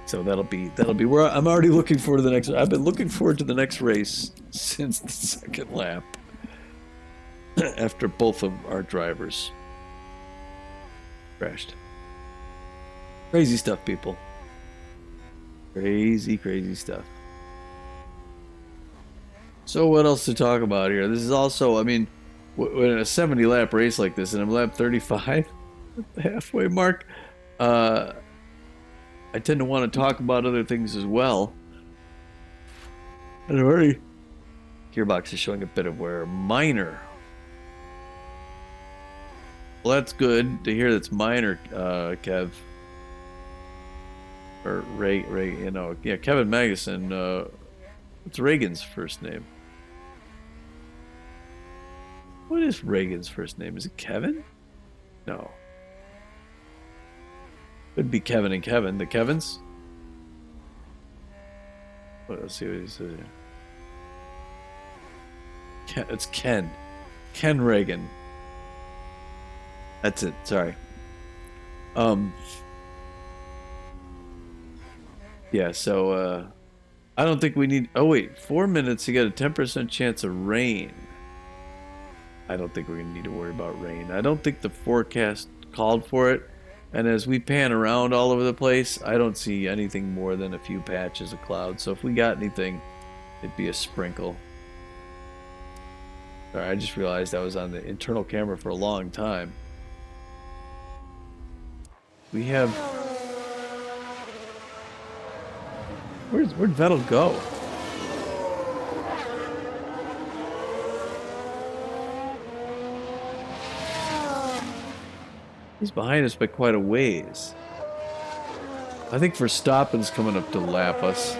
So that'll be where I'm already looking forward to the next. I've been looking forward to the next race since the second lap. After both of our drivers crashed. Crazy stuff, people. Crazy stuff. So what else to talk about here? This is also, I mean, when a 70 lap race like this, and I'm lap 35, the halfway mark, I tend to want to talk about other things as well. And already, gearbox is showing a bit of wear. Minor. Well, that's good to hear. That's minor, Kev. or Ray, you know, yeah, Kevin Magnuson. What's Reagan's first name? What is Reagan's first name? Is it Kevin? No. Could be Kevin and Kevin. The Kevins? Let's see what he says here. It's Ken. Ken Reagan. That's it. Sorry. Yeah, so, I don't think we need... Oh, wait. 4 minutes to get a 10% chance of rain. I don't think we're going to need to worry about rain. I don't think the forecast called for it. And as we pan around all over the place, I don't see anything more than a few patches of clouds. So if we got anything, it'd be a sprinkle. Sorry, I just realized I was on the internal camera for a long time. We have... Where'd Vettel go? He's behind us by quite a ways. I think Verstappen's coming up to lap us.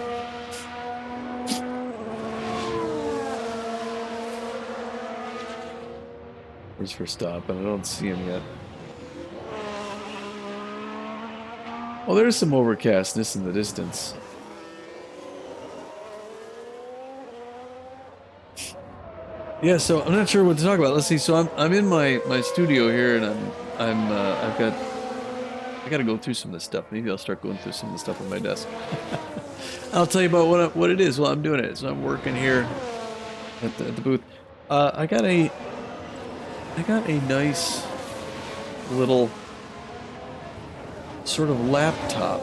Where's Verstappen? I don't see him yet. Oh, there's some overcastness in the distance. Yeah, so I'm not sure what to talk about. Let's see. So I'm in my studio here, and I got to go through some of this stuff. Maybe I'll start going through some of the stuff on my desk. I'll tell you about what it is while I'm doing it. So I'm working here at the booth. I got a nice little sort of laptop,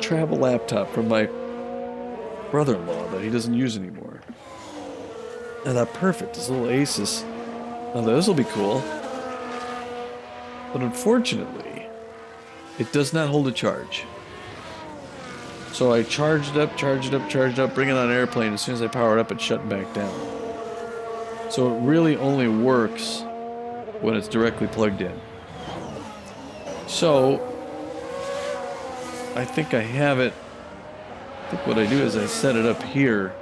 travel laptop from my brother-in-law that he doesn't use anymore. And that perfect, this little Asus. Now those will be cool. But unfortunately, it does not hold a charge. So I charged up, bring it on airplane. As soon as I power it up, it's shutting back down. So it really only works when it's directly plugged in. So I think I have it. I think what I do is I set it up here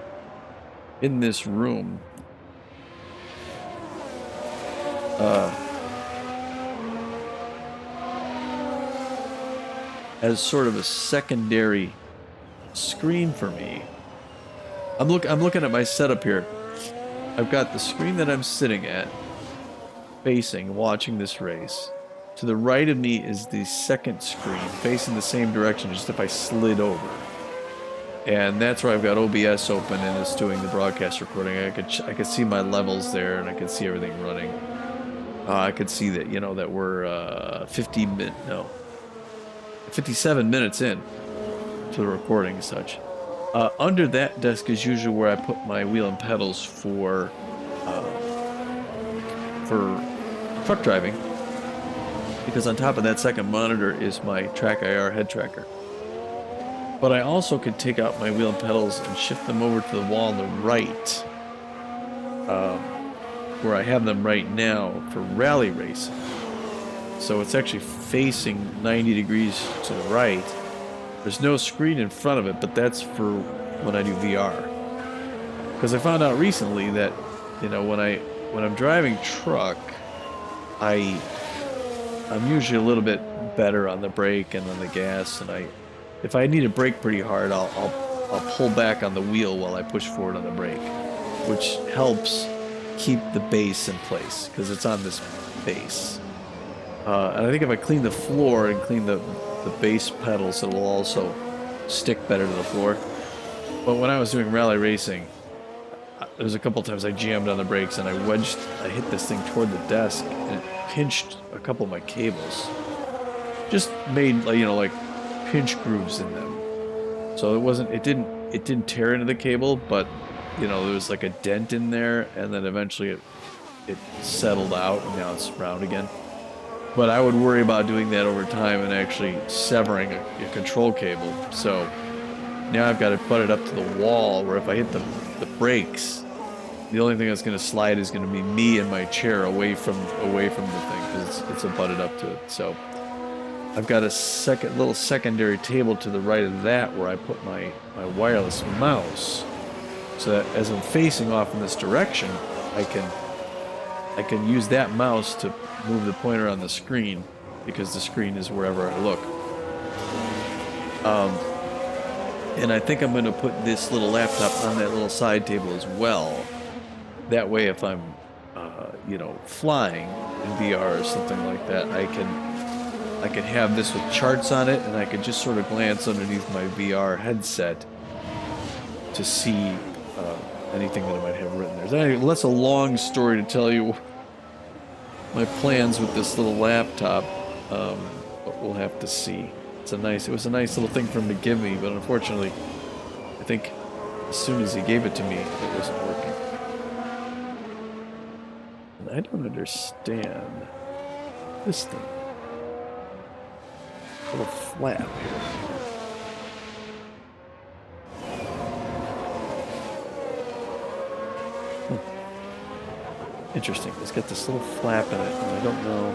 in this room. As sort of a secondary screen for me. I'm looking at my setup here. I've got the screen that I'm sitting at, facing, watching this race. To the right of me is the second screen, facing the same direction, just if I slid over. And that's where I've got OBS open and it's doing the broadcast recording. I could see my levels there, and I could see everything running. I could see that, you know, that we're 57 minutes in to the recording and such. Under that desk is usually where I put my wheel and pedals for truck driving, because on top of that second monitor is my Track IR head tracker. But I also could take out my wheel and pedals and shift them over to the wall on the right, where I have them right now for rally racing. So it's actually facing 90 degrees to the right. There's no screen in front of it, but that's for when I do VR. Because I found out recently that, you know, when I'm driving truck, I'm usually a little bit better on the brake and on the gas, and if I need to brake pretty hard, I'll pull back on the wheel while I push forward on the brake, which helps keep the base in place because it's on this base. And I think if I clean the floor and clean the bass pedals, it will also stick better to the floor. But when I was doing rally racing, there was a couple times I jammed on the brakes and I hit this thing toward the desk and it pinched a couple of my cables. Just made, you know, like pinch grooves in them. So it didn't tear into the cable, but you know, there was like a dent in there, and then eventually it settled out and now it's round again. But I would worry about doing that over time and actually severing a control cable. So now I've got to put it up to the wall where if I hit the brakes, the only thing that's going to slide is going to be me and my chair away from the thing because it's butted up to it. So I've got a little secondary table to the right of that where I put my wireless mouse, so that as I'm facing off in this direction, I can use that mouse to move the pointer on the screen, because the screen is wherever I look. And I think I'm going to put this little laptop on that little side table as well. That way, if I'm, you know, flying in VR or something like that, I can have this with charts on it, and I can just sort of glance underneath my VR headset to see anything that I might have written there. So anyway, that's a long story to tell you my plans with this little laptop, but we'll have to see. It was a nice little thing for him to give me, but unfortunately, I think as soon as he gave it to me, it wasn't working. And I don't understand this thing. Little flap here. Interesting. It's got this little flap in it, and I don't know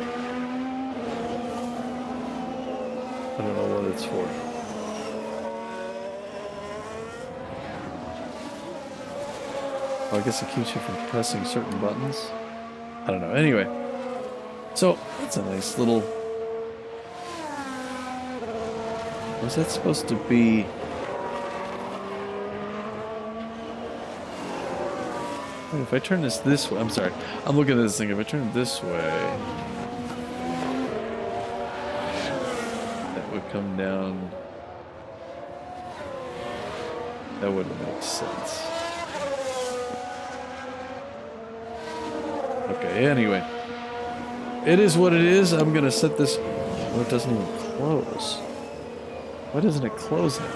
what it's for. Well, I guess it keeps you from pressing certain buttons. I don't know. Anyway, so that's a nice little. Was that supposed to be? If I turn this way, I'm sorry. I'm looking at this thing. If I turn it this way, that would come down. That wouldn't make sense. Okay, anyway. It is what it is. I'm going to set this. Oh, it doesn't even close. Why doesn't it close now?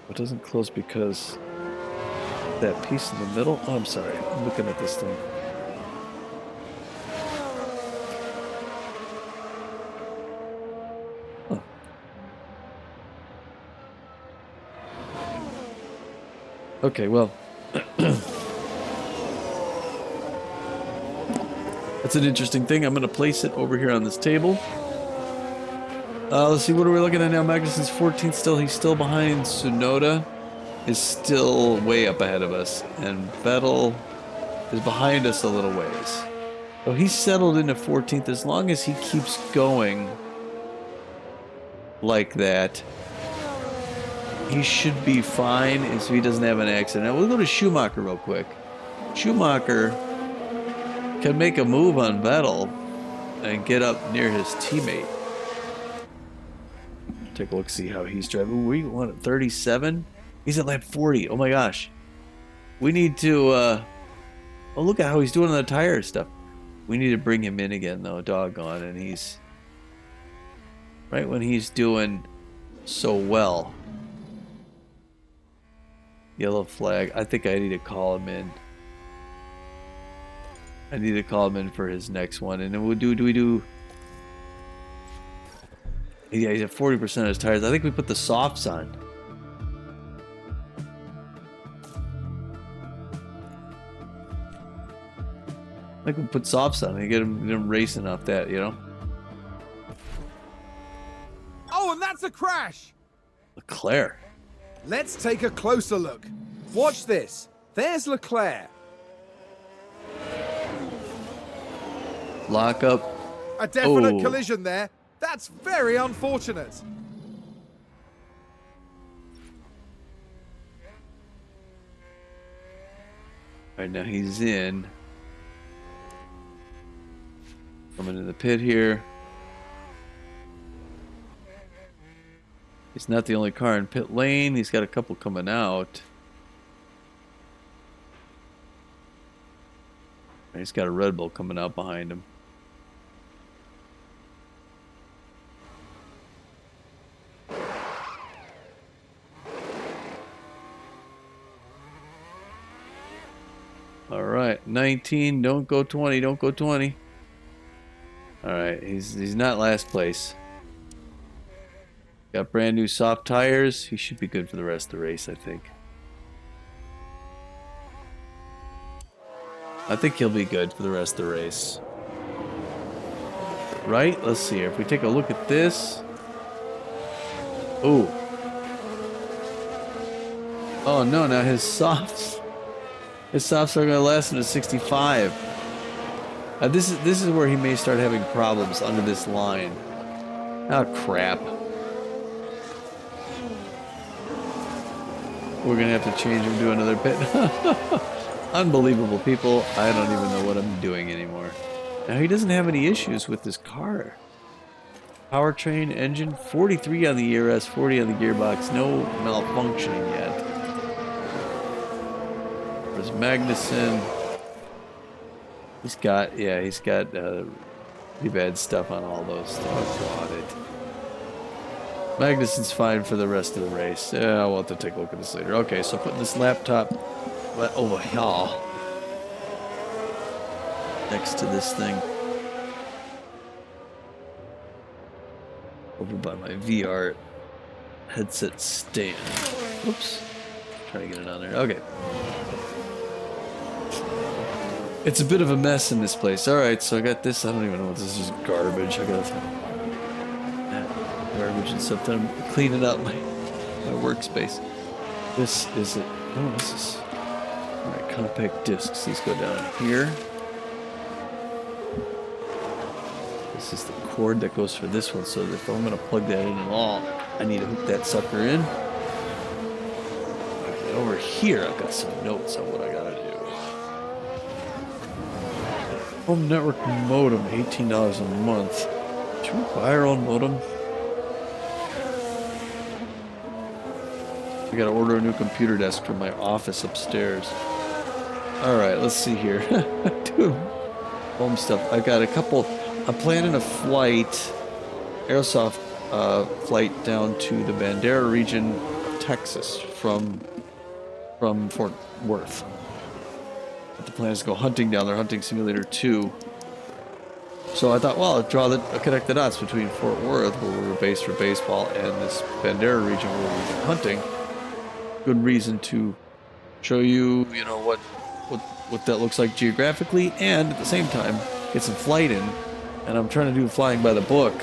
It doesn't close because that piece in the middle. Oh, I'm sorry. I'm looking at this thing. Huh. Okay, well. That's an interesting thing. I'm going to place it over here on this table. Let's see, what are we looking at now? Magnussen's 14th still. He's still behind. Tsunoda is still way up ahead of us. And Vettel is behind us a little ways. So he's settled into 14th. As long as he keeps going like that, he should be fine if he doesn't have an accident. Now, we'll go to Schumacher real quick. Schumacher can make a move on Vettel and get up near his teammate. Take a look, see how he's driving. We want at 37. He's at lap 40. Oh my gosh. We need to. Oh, look at how he's doing on the tire stuff. We need to bring him in again, though. Doggone, and he's right when he's doing so well. Yellow flag. I think I need to call him in. I need to call him in for his next one, and then we'll do. Do we do? Yeah, he's at 40% of his tires. I think we put the softs on. I think we put softs on and get him racing off that, you know? Oh, and that's a crash! Leclerc. Let's take a closer look. Watch this. There's Leclerc. Lock up. A definite collision there. That's very unfortunate. Alright, now he's in. Coming in the pit here. He's not the only car in pit lane. He's got a couple coming out. He's got a Red Bull coming out behind him. All right, 19. Don't go 20. Don't go 20. All right, he's not last place. Got brand new soft tires. He should be good for the rest of the race, I think. I think he'll be good for the rest of the race. Right? Let's see here. If we take a look at this. Ooh. Oh no, now his softs. His softs are gonna last him to 65. This is where he may start having problems under this line. Oh crap. We're gonna have to change him to another pit. Unbelievable, people. I don't even know what I'm doing anymore. Now he doesn't have any issues with this car. Powertrain, engine, 43 on the ERS, 40 on the gearbox. No malfunctioning yet. There's Magnussen. He's got pretty bad stuff on all those. Oh, got it. Magnussen's fine for the rest of the race. Yeah, I'll have to take a look at this later. Okay, so putting this laptop over here next to this thing. Over by my VR headset stand. Oops. Trying to get it on there. Okay. It's a bit of a mess in this place. Alright, so I got this. I don't even know what this is. Garbage. I got garbage and stuff that I'm cleaning out my workspace. This is it. Oh, this is... Alright, compact discs. These go down here. This is the cord that goes for this one, so that if I'm going to plug that in at all, I need to hook that sucker in. Okay, over here, I've got some notes on what I got to do. Home network modem, $18 a month. Should we buy our own modem? I gotta order a new computer desk for my office upstairs. Alright, let's see here. Dude, home stuff. I've got a couple. I'm planning a flight, airsoft flight down to the Bandera region of Texas from Fort Worth. But the plan is to go hunting down there, Hunting Simulator 2. So I thought, well, I'll connect the dots between Fort Worth, where we were based for baseball, and this Bandera region where we've been hunting. Good reason to show you, you know, what that looks like geographically, and at the same time get some flight in. And I'm trying to do flying by the book,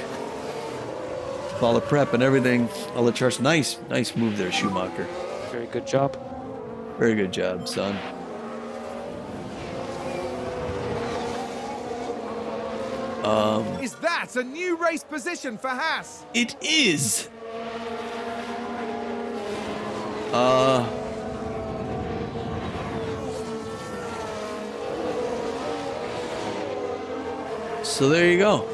all the prep and everything. All the charts. Nice move there, Schumacher. Very good job. Very good job, son. Is that a new race position for Haas? It is. So there you go.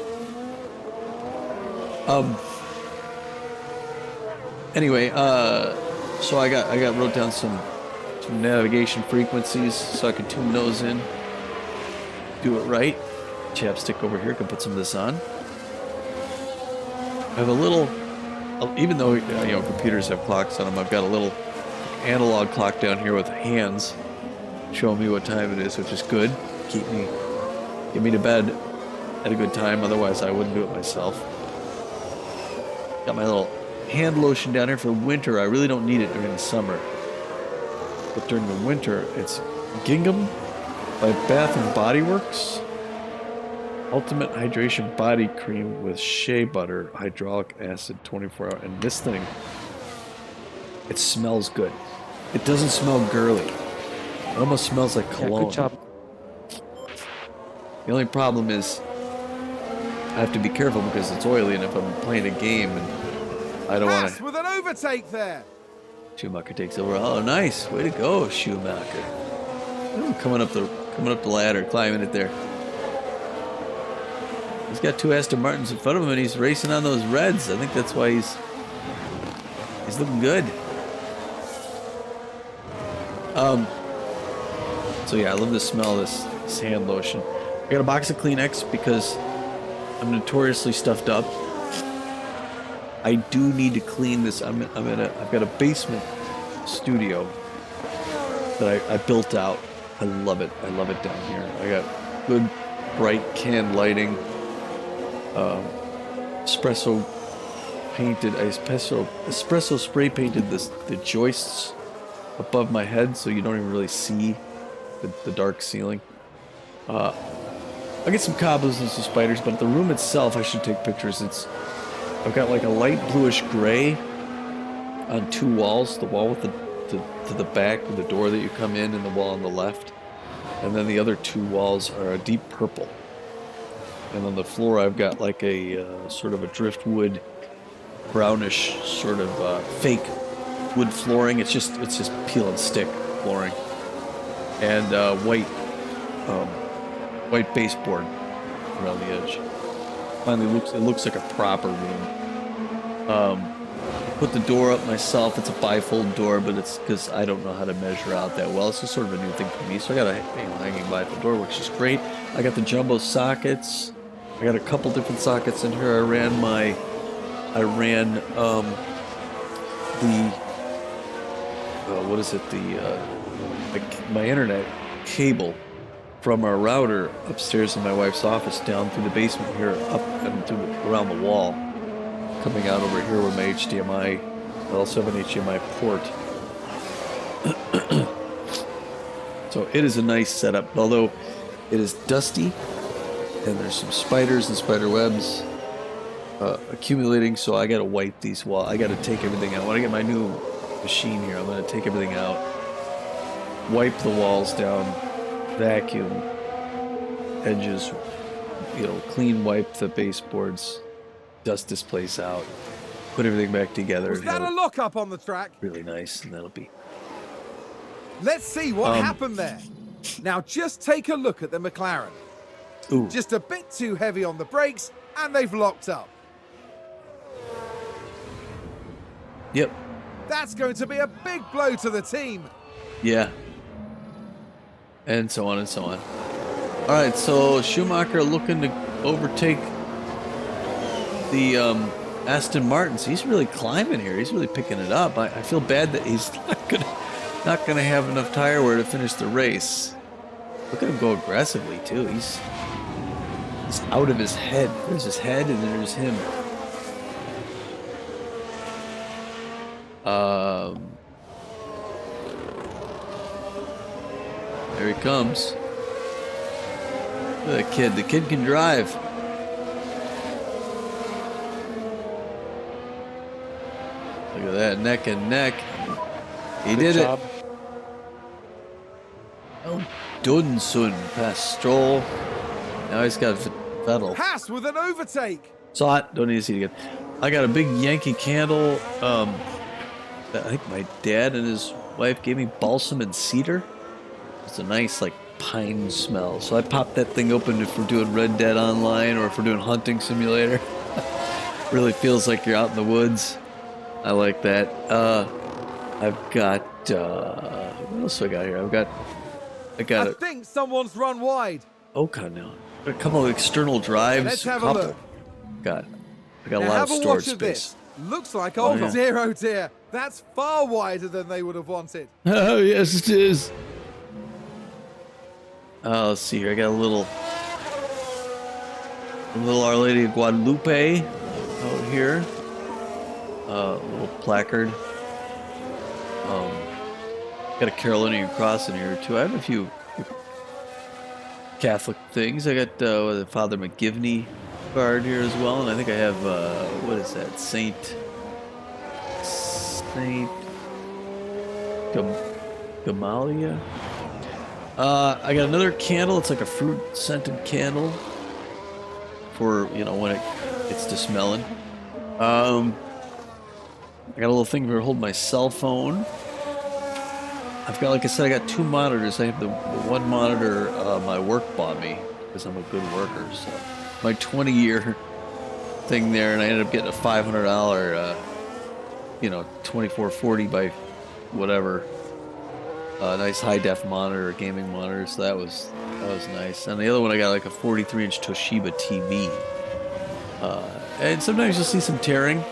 Anyway, so I wrote down some navigation frequencies so I can tune those in. Do it right. Chapstick over here, can put some of this on. I have a little, even though you know computers have clocks on them, I've got a little analog clock down here with hands showing me what time it is, which is good. Get me to bed at a good time, otherwise I wouldn't do it myself. Got my little hand lotion down here for winter. I really don't need it during the summer, but during the winter it's Gingham by Bath and Body Works. Ultimate Hydration Body Cream with shea butter, hydraulic acid, 24 hour. And this thing, it smells good. It doesn't smell girly. It almost smells like cologne. Yeah, good job. The only problem is I have to be careful because it's oily, and if I'm playing a game and I don't want Haas to... with an overtake there. Schumacher takes over. Oh, nice. Way to go, Schumacher. Ooh, coming up the ladder, climbing it there. He's got two Aston Martins in front of him, and he's racing on those reds. I think that's why he's looking good. So yeah, I love the smell of this hand lotion. I got a box of Kleenex because I'm notoriously stuffed up. I do need to clean this. I've got a basement studio that I built out. I love it. I love it down here. I got good bright can lighting. Espresso spray painted the joists above my head, so you don't even really see the dark ceiling. I get some cobbles and some spiders, but the room itself, I should take pictures. I've got like a light bluish gray on two walls. The wall with to the back of the door that you come in, and the wall on the left. And then the other two walls are a deep purple. And on the floor, I've got like a sort of a driftwood, brownish sort of fake wood flooring. It's just peel and stick flooring, and white baseboard around the edge. Finally, it looks like a proper room. Put the door up myself. It's a bifold door, but it's because I don't know how to measure out that well. It's just sort of a new thing for me. So I got a hanging bifold door, which is great. I got the jumbo sockets. I got a couple different sockets in here. I ran my internet cable from our router upstairs in my wife's office down through the basement here, up and through around the wall, coming out over here with my HDMI. I also have an HDMI port. So it is a nice setup, although it is dusty, and there's some spiders and spider webs accumulating, so I gotta wipe these walls. I gotta take everything out. When I get my new machine here, I'm gonna take everything out, wipe the walls down, vacuum edges, clean wipe the baseboards, dust this place out, put everything back together. Was that a lock-up on the track? Really nice, and that'll be... Let's see what happened there. Now just take a look at the McLaren. Ooh. Just a bit too heavy on the brakes, and they've locked up. Yep. That's going to be a big blow to the team. Yeah. And so on and so on. All right, so Schumacher looking to overtake the Aston Martins. He's really climbing here. He's really picking it up. I feel bad that he's not gonna have enough tire wear to finish the race. Look at him go aggressively too. He's out of his head. There's his head, and then there's him. There he comes. Look at that kid. The kid can drive. Look at that, neck and neck. He did it. Oh, Dunsun past Stroll. Now he's got Vettel. Haas with an overtake. Saw it. Don't need to see it again. I got a big Yankee candle. That I think my dad and his wife gave me, balsam and cedar. It's a nice like pine smell. So I popped that thing open if we're doing Red Dead Online or if we're doing Hunting Simulator. Really feels like you're out in the woods. I like that. I've got what else do I got here? I think someone's run wide. Oh god, no. A couple of external drives. Let's have a look. I got a Now lot have of a storage watch of space. this. Looks like old. yeah. Dear, oh dear. That's far wider than they would have wanted. Oh yes, it is. Let's see here. I got a little Our Lady of Guadalupe out here. A little placard. Got a Carolinian cross in here too. I have a few Catholic things. I got the Father McGivney card here as well, and I think I have what is that? Saint Gamalia. I got another candle. It's like a fruit scented candle for when it gets to smelling. I got a little thing for holding my cell phone. I've got, like I said, I got two monitors. I have the one monitor my work bought me because I'm a good worker. So my 20-year thing there, and I ended up getting a $500, 2440 by whatever, nice high def monitor, gaming monitor. So that was nice. And the other one, I got like a 43-inch Toshiba TV. And sometimes you'll see some tearing,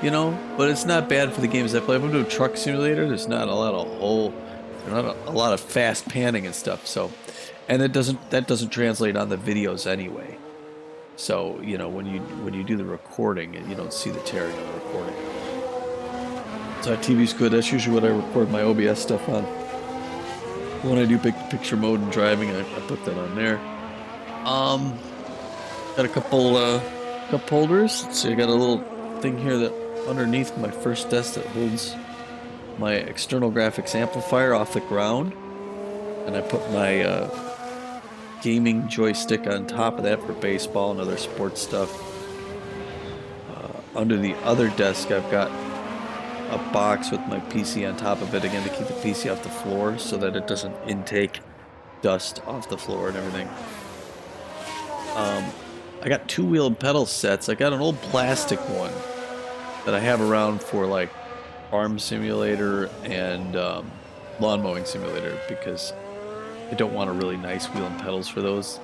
but it's not bad for the games I play. If I'm doing Truck Simulator, there's not a lot of fast panning and stuff. So, and that doesn't translate on the videos anyway. So when you do the recording, you don't see the tearing on the recording. So that TV's good. That's usually what I record my OBS stuff on. When I do picture mode and driving, I put that on there. Got a couple cup holders. So I got a little thing here that underneath my first desk that holds my external graphics amplifier off the ground, and I put my gaming joystick on top of that for baseball and other sports stuff. Under the other desk, I've got a box with my PC on top of it, again to keep the PC off the floor so that it doesn't intake dust off the floor and everything. I got 2-wheel pedal sets. I got an old plastic one that I have around for like Farm Simulator and Lawn Mowing Simulator because I don't want a really nice wheel and pedals for those.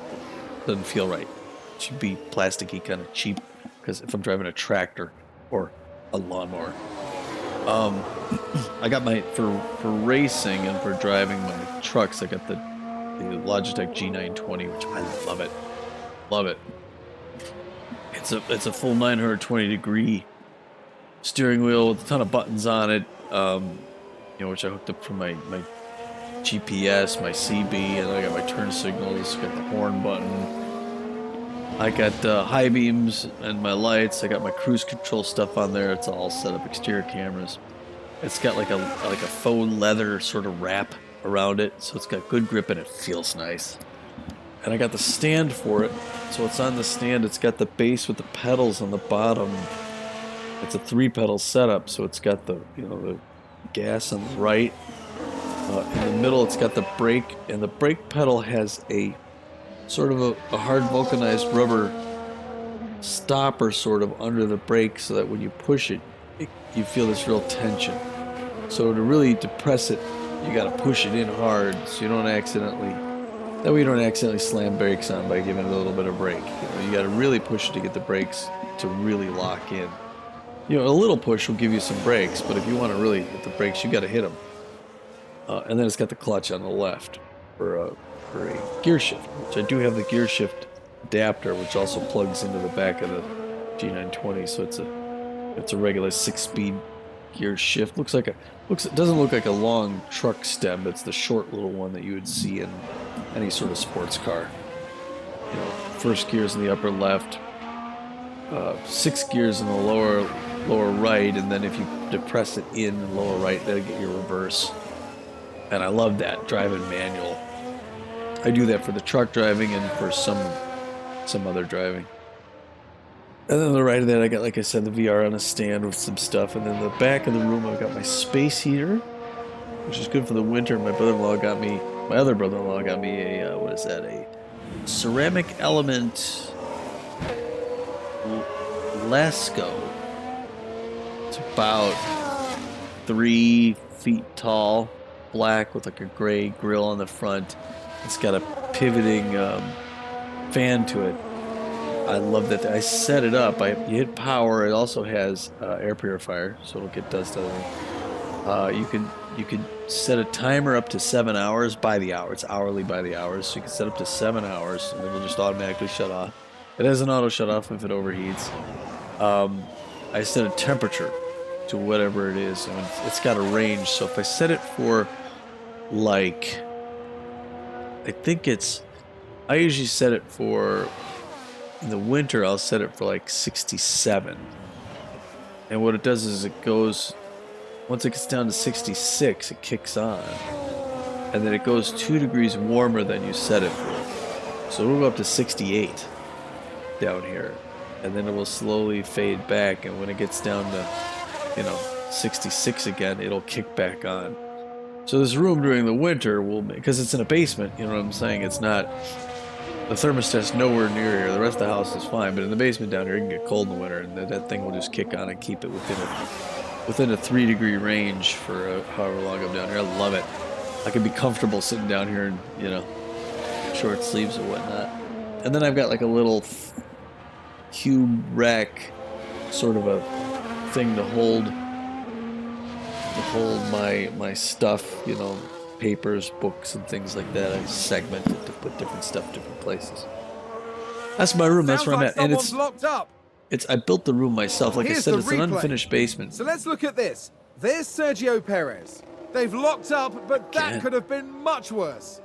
Doesn't feel right. It should be plasticky, kind of cheap, because if I'm driving a tractor or a lawnmower. I got my for racing and for driving my trucks. I got the Logitech G920, which I love it. Love it. It's a full 920-degree steering wheel with a ton of buttons on it. Which I hooked up from my GPS, my CB, and I got my turn signals. Got the horn button. I got high beams and my lights. I got my cruise control stuff on there. It's all set up, exterior cameras. It's got like a faux leather sort of wrap around it, so it's got good grip and it feels nice. And I got the stand for it, so it's on the stand. It's got the base with the pedals on the bottom. It's a 3-pedal setup, so it's got the the gas on the right. In the middle, it's got the brake, and the brake pedal has a sort of a hard vulcanized rubber stopper sort of under the brake, so that when you push it, you feel this real tension. So to really depress it, you got to push it in hard, so you don't accidentally. That way you don't accidentally slam brakes on by giving it a little bit of brake. You got to really push it to get the brakes to really lock in. A little push will give you some brakes, but if you want to really hit the brakes, you got to hit them. And then it's got the clutch on the left for a gear shift, which I do have the gear shift adapter, which also plugs into the back of the G920. So it's a regular 6-speed gear shift. It doesn't look like a long truck stem. It's the short little one that you would see in any sort of sports car. First gear's in the upper left, 6 gears in the lower right, and then if you depress it in the lower right, that'll get your reverse. And I love that, driving manual. I do that for the truck driving and for some other driving. And then on the right of that, I got, like I said, the VR on a stand with some stuff. And then the back of the room, I've got my space heater, which is good for the winter. My other brother-in-law got me a, a ceramic element Lasco. It's about 3 feet tall, black with like a gray grill on the front. It's got a pivoting fan to it. I love that. I set it up. You hit power. It also has air purifier, so it'll get dust out of it. You can set a timer up to 7 hours by the hour. It's hourly by the hours, so you can set up to 7 hours, and it'll just automatically shut off. It has an auto shut off if it overheats. I set a temperature to whatever it is, and it's got a range. So if I set it for like, I usually set it for, in the winter, I'll set it for like 67. And what it does is once it gets down to 66, it kicks on. And then it goes 2 degrees warmer than you set it for. So it'll go up to 68 down here. And then it will slowly fade back. And when it gets down to, 66 again, it'll kick back on. So this room during the winter because it's in a basement, you know what I'm saying? It's not, the thermostat's nowhere near here. The rest of the house is fine, but in the basement down here, it can get cold in the winter, and that thing will just kick on and keep it within a 3-degree range for however long I'm down here. I love it. I can be comfortable sitting down here in, short sleeves or whatnot. And then I've got like a little cube rack, sort of a thing to hold my stuff, papers, books, and things like that. I segment it to put different stuff different places. That's my room. That's where I'm at. And it's locked up. I built the room myself. Like I said, it's an replay. unfinished basement. So let's look at this. There's Sergio Perez. They've locked up, but that could have been much worse.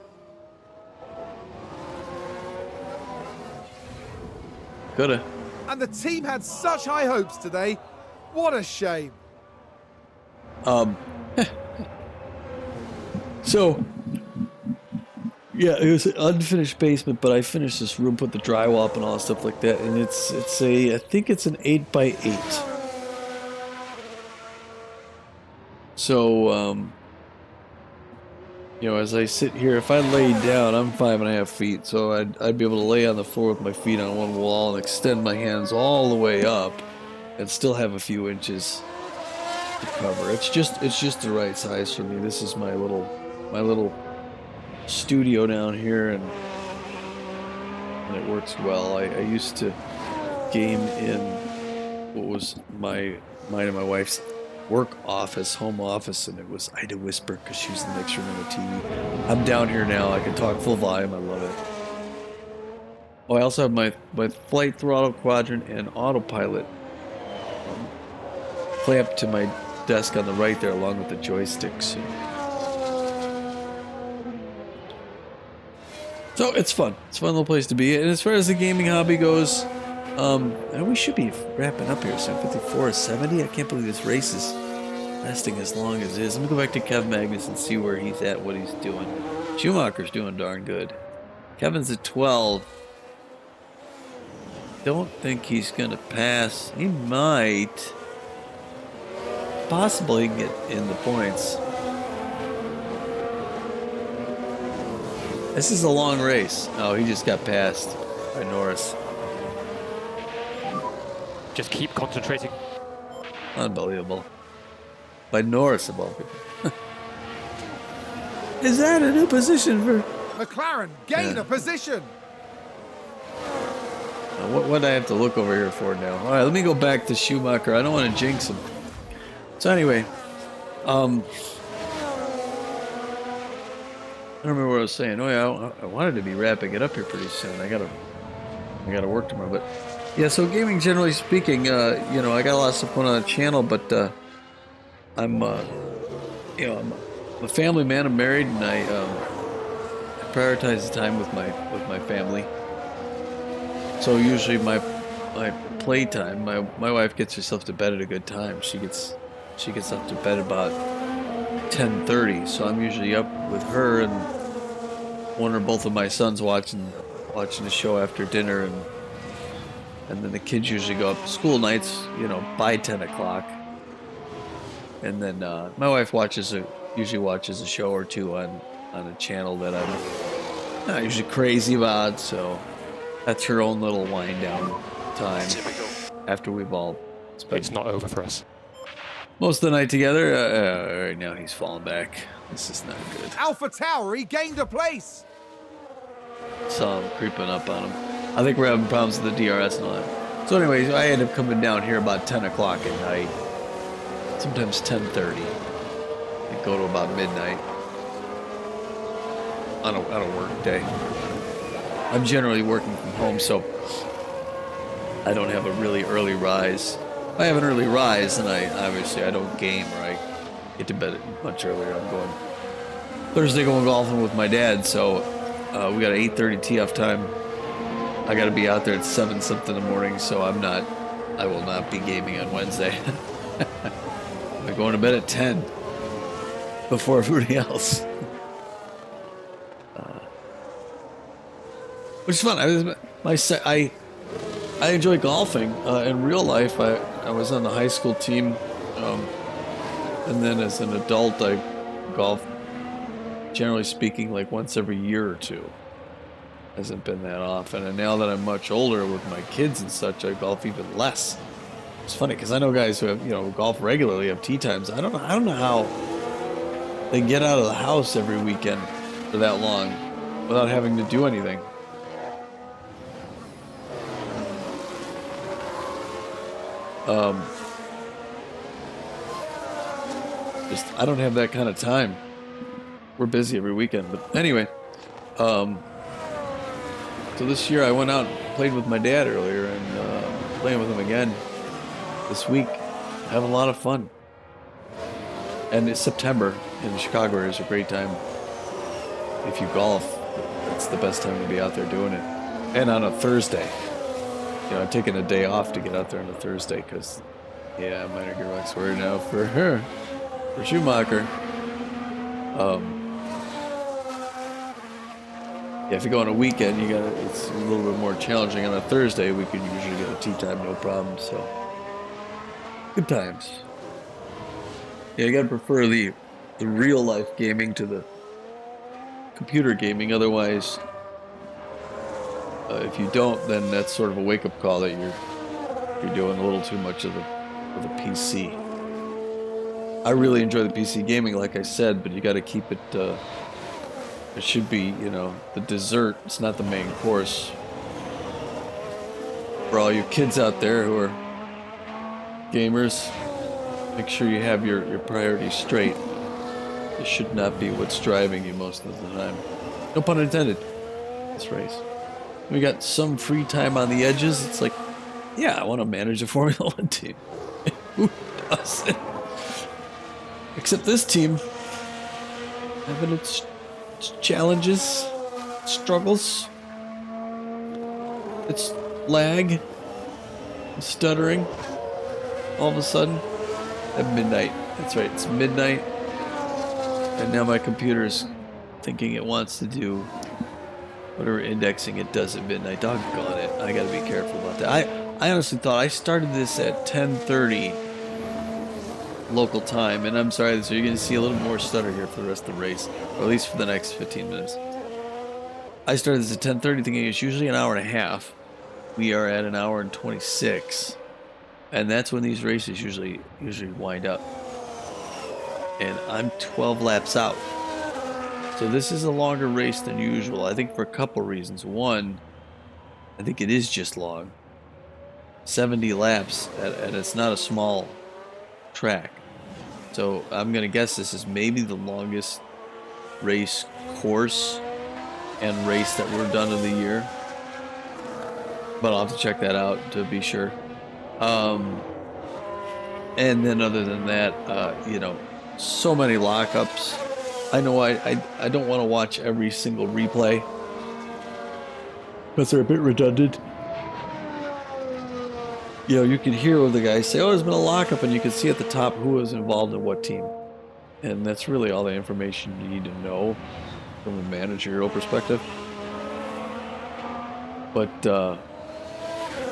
Coulda. And the team had such high hopes today. What a shame. So, yeah, it was an unfinished basement, but I finished this room, put the drywall up and all that stuff like that, and I think it's an 8x8. So, you know, as I sit here, if I lay down, I'm 5.5 feet, so I'd be able to lay on the floor with my feet on one wall and extend my hands all the way up, and still have a few inches to cover. It's just the right size for me. This is my little studio down here, and it works well. I used to game in what was mine and my wife's work office, home office, and I had to whisper because she was in the next room on the TV. I'm down here now. I can talk full volume. I love it. Oh, I also have my flight throttle quadrant and autopilot clamped to my desk on the right there, along with the joysticks. So it's fun. It's a fun little place to be. And as far as the gaming hobby goes, we should be wrapping up here soon. 54:70. I can't believe this race is lasting as long as it is. Let me go back to Kev Magnus and see where he's at, what he's doing. Schumacher's doing darn good. Kevin's at 12. Don't think he's gonna pass. He might. Possible he can get in the points. This is a long race. Oh, he just got passed by Norris. Just keep concentrating. Unbelievable. By Norris, of all people. Is that a new position for... McLaren gain a position. What do I have to look over here for now? All right, let me go back to Schumacher. I don't want to jinx him. So anyway, I don't remember what I was saying. Oh yeah, I wanted to be wrapping it up here pretty soon. I gotta work tomorrow. But yeah, so gaming, generally speaking, you know, I got a lot of stuff going on the channel, but I'm a family man. I'm married, and I prioritize the time with my family. So usually my playtime, my wife gets herself to bed at a good time. She gets up to bed about 10:30, so I'm usually up with her and one or both of my sons watching the show after dinner, and then the kids usually go up to school nights, you know, by 10 o'clock. And then my wife usually watches a show or two on a channel that I'm not usually crazy about, so that's her own little wind down time after we've all spent. It's not over for us. Most of the night together. Right now he's falling back. This is not good. Alpha Tauri gained a place. Saw him creeping up on him. I think we're having problems with the DRS and all that. So anyways, I end up coming down here about 10 o'clock at night. Sometimes 10:30. And go to about midnight. On a work day. I'm generally working from home, so I don't have a really early rise. If I have an early rise, then I don't game, or I get to bed much earlier. I'm going Thursday going golfing with my dad, so we got an 8:30 tee-off time. I got to be out there at 7 something in the morning, so I will not be gaming on Wednesday. I'm going to bed at 10 before everybody else. Which is fun. I enjoy golfing. In real life, I was on the high school team, and then as an adult, I golf, generally speaking, like once every year or two. Hasn't been that often. And now that I'm much older with my kids and such, I golf even less. It's funny because I know guys who have, you know, golf regularly, have tee times. I don't know how they get out of the house every weekend for that long without having to do anything. I don't have that kind of time. We're busy every weekend, but anyway, so this year I went out and played with my dad earlier, and playing with him again this week. Having a lot of fun. And it's September in the Chicago area is a great time. If you golf, it's the best time to be out there doing it. And on a Thursday. You know, I'm taking a day off to get out there on a Thursday because, yeah, minor gearbox wear now for her, for Schumacher. Yeah, if you go on a weekend, it's a little bit more challenging. On a Thursday, we can usually get a tea time, no problem. So, good times. Yeah, you gotta prefer the real life gaming to the computer gaming. Otherwise, if you don't, then that's sort of a wake up call that you're doing a little too much of the PC. I really enjoy the PC gaming, like I said, but you got to keep it. It should be, you know, the dessert. It's not the main course. For all you kids out there who are gamers, make sure you have your priorities straight. It should not be what's driving you most of the time. No pun intended. This race. We got some free time on the edges. It's like, yeah, I want to manage a Formula One team. Who doesn't? Except this team having its challenges, struggles, its lag, stuttering. All of a sudden, at midnight. That's right, it's midnight. And now my computer's thinking it wants to do whatever indexing it does at midnight. Doggone it. I gotta be careful about that. I honestly thought I started this at 10:30 local time, and I'm sorry, so you're gonna see a little more stutter here for the rest of the race, or at least for the next 15 minutes. I started this at 10:30 thinking it's usually an hour and a half. We are at an hour and 26. And that's when these races usually wind up. And I'm 12 laps out. So this is a longer race than usual. I think for a couple reasons. One, I think it is just long. 70 laps, and it's not a small track. So I'm going to guess this is maybe the longest race course and race that we're done of the year. But I'll have to check that out to be sure. And then other than that, you know, so many lockups. I know I don't want to watch every single replay because they're a bit redundant. You know, you can hear what the guys say, oh, there's been a lockup, and you can see at the top who was involved in what team. And that's really all the information you need to know from a managerial perspective. But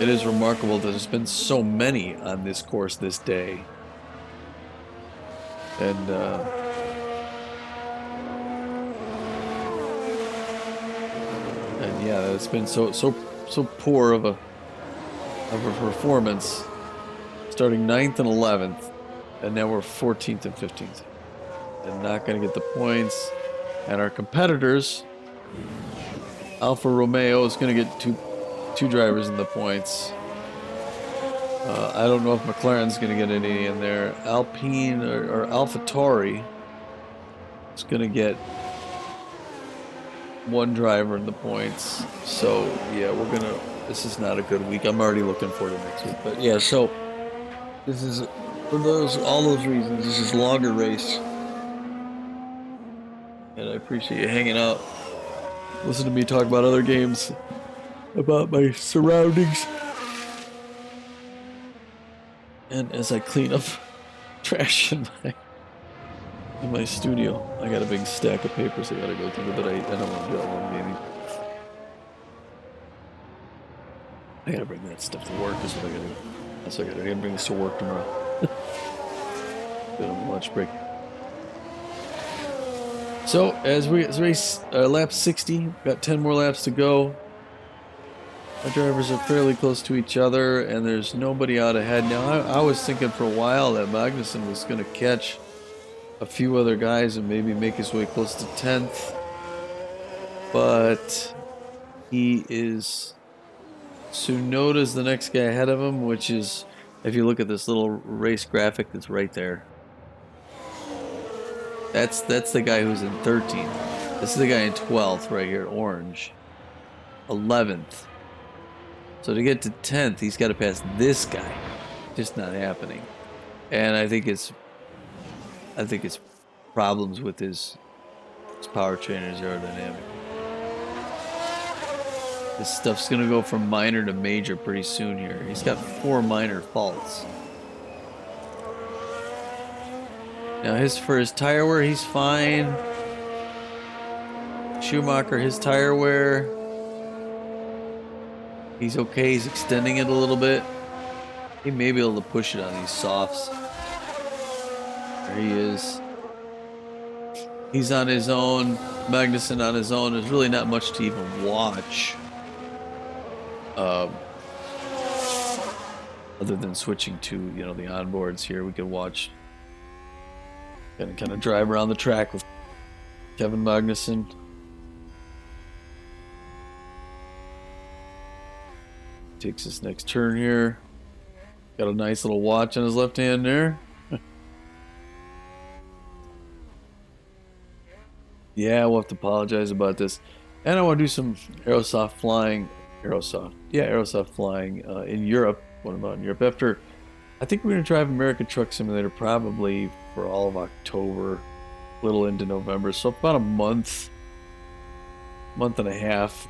it is remarkable that there's been so many on this course this day. And yeah, it's been so poor of a performance, starting 9th and 11th, and now we're 14th and 15th, and not going to get the points. And our competitors, Alfa Romeo is going to get two drivers in the points. I don't know if McLaren's going to get any in there. Alpine or AlphaTauri is going to get one driver in the points. So yeah, this is not a good week. I'm already looking forward to next week. But yeah, so this is for all those reasons. This is a longer race, and I appreciate you hanging out. Listen to me talk about other games, about my surroundings, and as I clean up trash in my studio. I got a big stack of papers I gotta go through, but I don't want to do that one, maybe. I gotta bring that stuff to work, is what I gotta do. That's what I gotta bring this to work tomorrow. Bit of a lunch break. So, as we race lap 60, got 10 more laps to go. Our drivers are fairly close to each other, and there's nobody out ahead. Now, I was thinking for a while that Magnussen was going to catch a few other guys and maybe make his way close to 10th. But he is... Tsunoda's the next guy ahead of him, which is, if you look at this little race graphic that's right there, that's the guy who's in 13th. This is the guy in 12th right here, orange. 11th. So to get to 10th, he's got to pass this guy. Just not happening. And I think it's problems with his powertrain and his aerodynamic. This stuff's gonna go from minor to major pretty soon here. He's got 4 minor faults. Now for his tire wear, he's fine. Schumacher, his tire wear, he's okay. He's extending it a little bit. He may be able to push it on these softs. There he is. He's on his own. Magnussen on his own. There's really not much to even watch. Other than switching to, you know, the onboards here, we can watch and kind of drive around the track with Kevin Magnussen. Takes his next turn here. Got a nice little watch on his left hand there. Yeah, we'll have to apologize about this. And I want to do some aerosoft flying. Aerosoft flying in Europe. What about in Europe? After, I think we're going to drive American Truck Simulator probably for all of October, a little into November. So about a month and a half,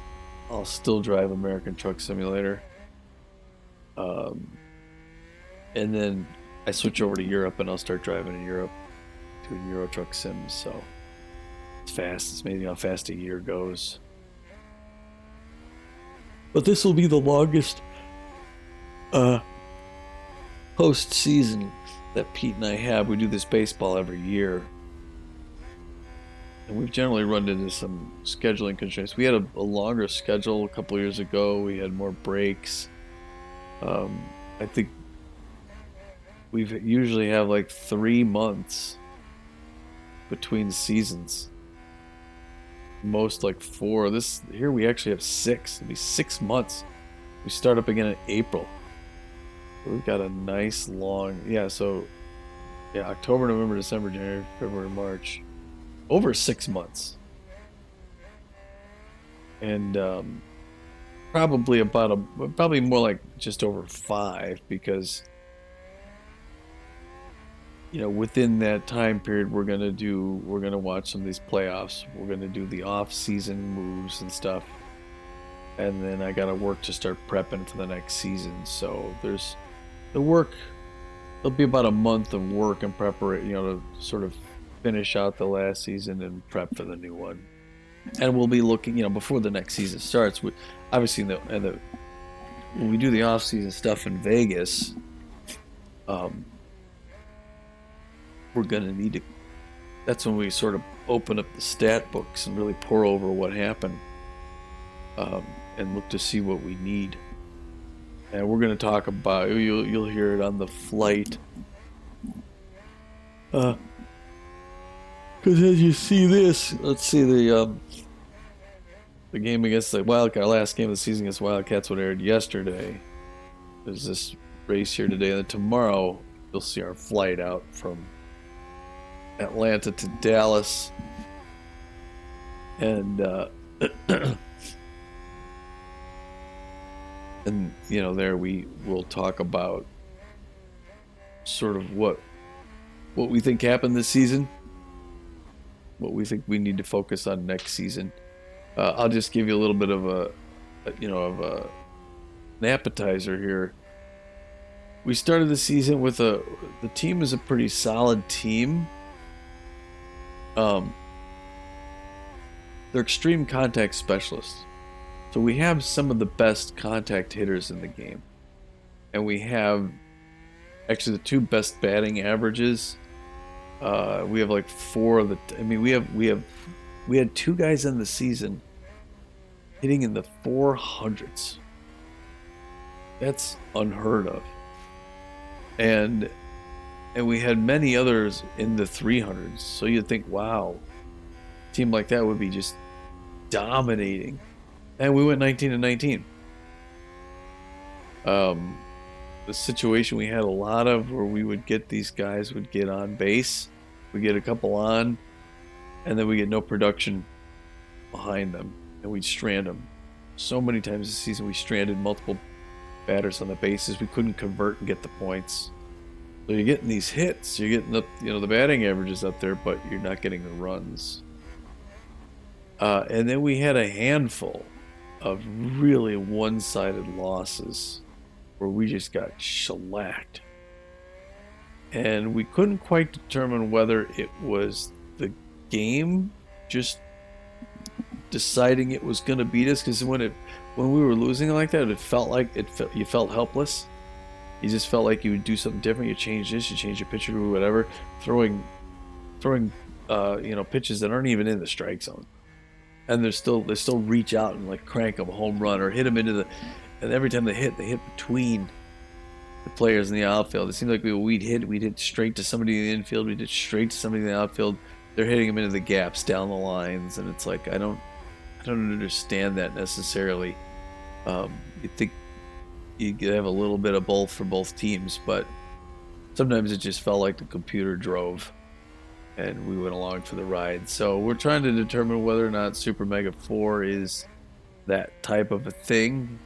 I'll still drive American Truck Simulator. And then I switch over to Europe and I'll start driving in Europe, doing Euro Truck Sims. So it's fast. It's amazing how fast a year goes. But this will be the longest post-season that Pete and I have. We do this baseball every year. And we've generally run into some scheduling constraints. We had a longer schedule a couple years ago. We had more breaks. I think we usually have like 3 months between seasons. Most like 4. Here we actually have 6. It'll be 6 months. We start up again in April. We've got a nice long, October, November, December, January, February, March. Over 6 months. And probably more like just over 5, because within that time period we're gonna watch some of these playoffs. We're gonna do the off-season moves and stuff, and then I gotta work to start prepping for the next season. So there's the work. There'll be about a month of work and preparation, to sort of finish out the last season and prep for the new one. And we'll be looking, before the next season starts. Obviously, when we do the off-season stuff in Vegas, we're going to need to. That's when we sort of open up the stat books and really pour over what happened, and look to see what we need. And we're going to talk about. You'll hear it on the flight. Because as you see this, let's see the game against the Wildcat, our last game of the season against Wildcats, what aired yesterday. There's this race here today, and then tomorrow you'll see our flight out from Atlanta to Dallas, and and there we will talk about sort of what we think happened this season, what we think we need to focus on next season. I'll just give you a little bit of an appetizer here. We started the season with the team is a pretty solid team. They're extreme contact specialists. So we have some of the best contact hitters in the game. And we have actually the 2 best batting averages. We have like 4 of the we had 2 guys in the season hitting in the 400s. That's unheard of. And we had many others in the 300s. So you'd think, wow, a team like that would be just dominating. And we went 19-19. The situation we had a lot of where we would get these guys would get on base. We get a couple on, and then we get no production behind them, and we'd strand them. So many times this season we stranded multiple batters on the bases. We couldn't convert and get the points. So you're getting these hits, you're getting up, the batting averages up there, but you're not getting the runs. And then we had a handful of really one-sided losses where we just got shellacked. And we couldn't quite determine whether it was the game just deciding it was going to beat us, because when we were losing like that, it felt like you felt helpless. You just felt like you would do something different. You change this, you change your pitcher or whatever, throwing pitches that aren't even in the strike zone, and they still reach out and like crank them a home run or hit them into the, and every time they hit between the players in the outfield. It seemed like we'd hit straight to somebody in the infield, we'd hit straight to somebody in the outfield. They're hitting them into the gaps down the lines, and it's like I don't understand that necessarily. You think you could have a little bit of both for both teams, but sometimes it just felt like the computer drove and we went along for the ride. So we're trying to determine whether or not Super Mega 4 is that type of a thing,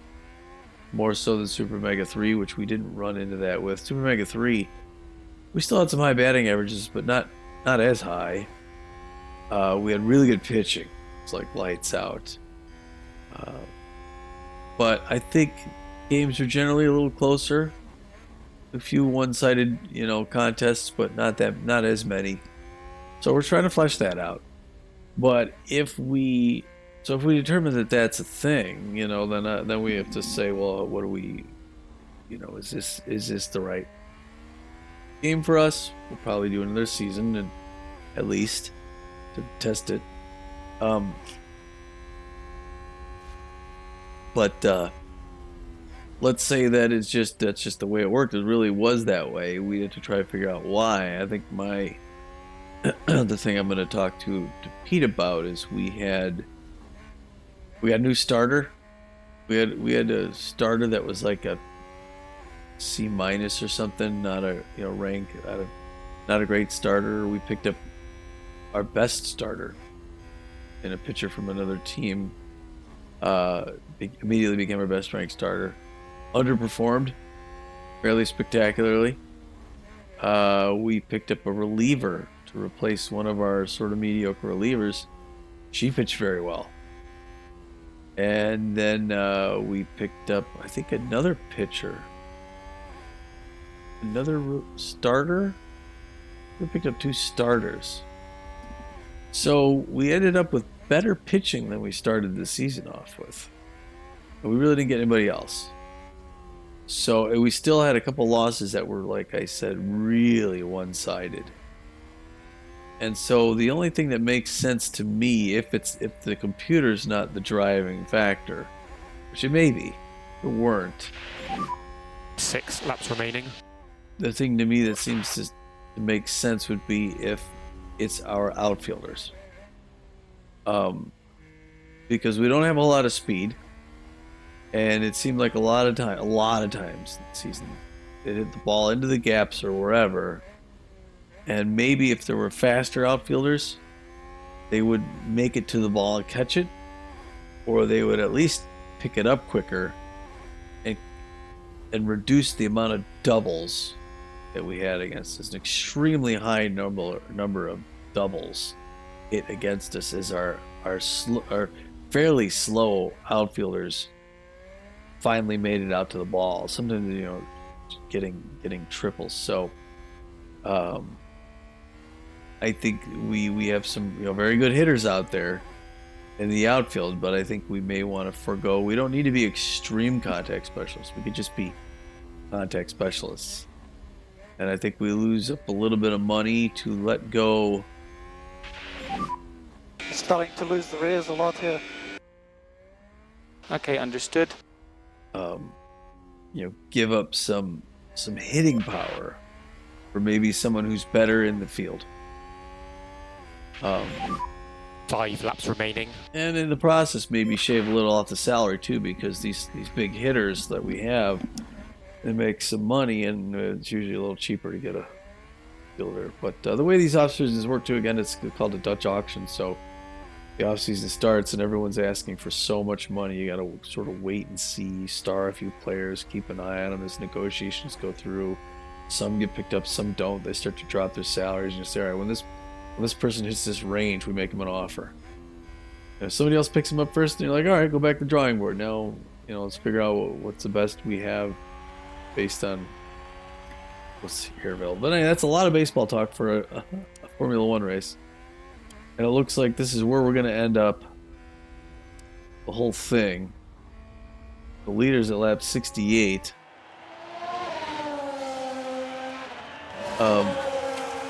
more so than Super Mega 3, which we didn't run into that with. Super Mega 3, we still had some high batting averages, but not as high. We had really good pitching. It's like lights out. But I think games are generally a little closer. A few one-sided, contests, but not as many. So we're trying to flesh that out. But if we determine that that's a thing, then we have to say, well, what do we, is this the right game for us? We'll probably do another season, and at least to test it. But let's say that's just the way it worked. It really was that way. We had to try to figure out why. I think the thing I'm going to talk to Pete about is we had a new starter. We had a starter that was like a C- or something, not a rank, not a great starter. We picked up our best starter and a pitcher from another team. Immediately became our best ranked starter. Underperformed fairly spectacularly. We picked up a reliever to replace one of our sort of mediocre relievers. She pitched very well. And then we picked up, I think, another pitcher. Another starter? We picked up 2 starters. So we ended up with better pitching than we started the season off with. And we really didn't get anybody else. So we still had a couple losses that were, like I said, really one-sided. And so the only thing that makes sense to me, if the computer's not the driving factor, which it may be, it weren't. 6 laps remaining. The thing to me that seems to make sense would be if it's our outfielders. Because we don't have a lot of speed, and it seemed like a lot of times this season they hit the ball into the gaps or wherever, and maybe if there were faster outfielders, they would make it to the ball and catch it, or they would at least pick it up quicker and reduce the amount of doubles that we had against us. An extremely high number of doubles hit against us as our fairly slow outfielders finally made it out to the ball. Sometimes getting triples. So I think we have some very good hitters out there in the outfield, but I think we may want to forego. We don't need to be extreme contact specialists. We could just be contact specialists. And I think we lose up a little bit of money to let go. Starting to lose the rears a lot here. Okay, understood. Give up some hitting power for maybe someone who's better in the field. 5 laps remaining. And in the process, maybe shave a little off the salary too, because these big hitters that we have, they make some money, and it's usually a little cheaper to get a fielder. But the way these off-seasons work too, again, it's called a Dutch auction. So the off-season starts and everyone's asking for so much money. You got to sort of wait and see, star a few players, keep an eye on them as negotiations go through. Some get picked up, some don't. They start to drop their salaries, and you say, all right, when this person hits this range, we make them an offer. If somebody else picks him up first, and you're like, all right, go back to the drawing board. Now, let's figure out what's the best we have based on what's here available. But anyway, that's a lot of baseball talk for a Formula One race. And it looks like this is where we're going to end up the whole thing. The leader's at lap 68.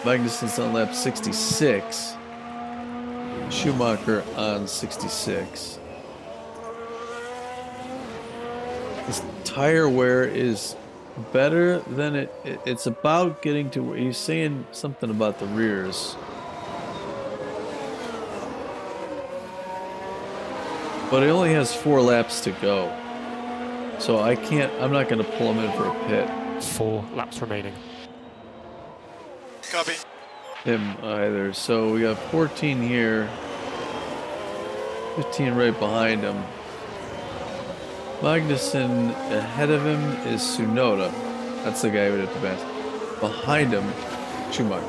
Magnussen's on lap 66. Schumacher on 66. This tire wear is better than it's about getting to where he's saying something about the rears. But it only has 4 laps to go. So I'm not going to pull him in for a pit. 4 laps remaining. Copy. Him either. So we got 14 here. 15 right behind him. Magnussen ahead of him is Tsunoda. That's the guy who did the best. Behind him, Schumacher.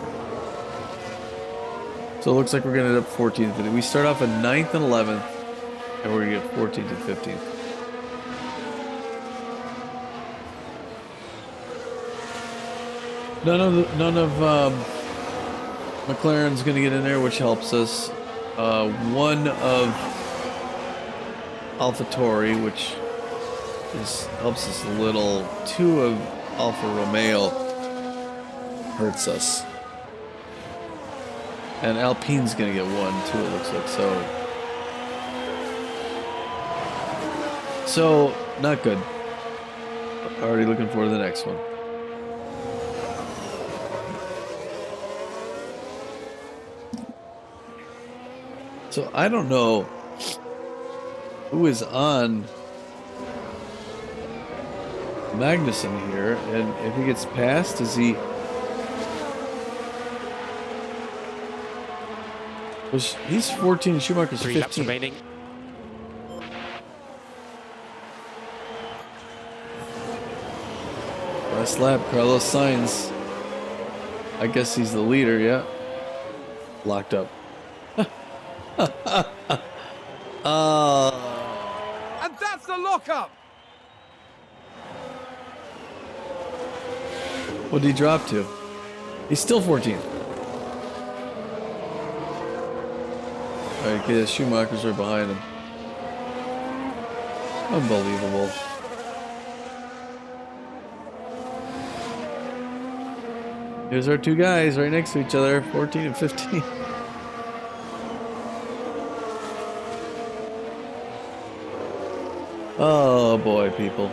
So it looks like we're going to end up 14th. We start off at 9th and 11th, and we're going to get 14th and 15th. None of McLaren's going to get in there, which helps us. One of AlphaTauri, which helps us a little. 2 of Alfa Romeo hurts us. And Alpine's going to get 1 too, it looks like. So not good. Already looking forward to the next one. So I don't know who is on Magnussen here, and if he gets past, is he? He's 14, Schumacher's 3 15. laps remaining. Last lap, Carlos Sainz. I guess he's the leader, yeah. Locked up. And that's the lockup! What did he drop to? He's still 14th. Alright, okay, Schumacher's right behind him. Unbelievable. Here's our 2 guys right next to each other, 14 and 15. Oh boy, people.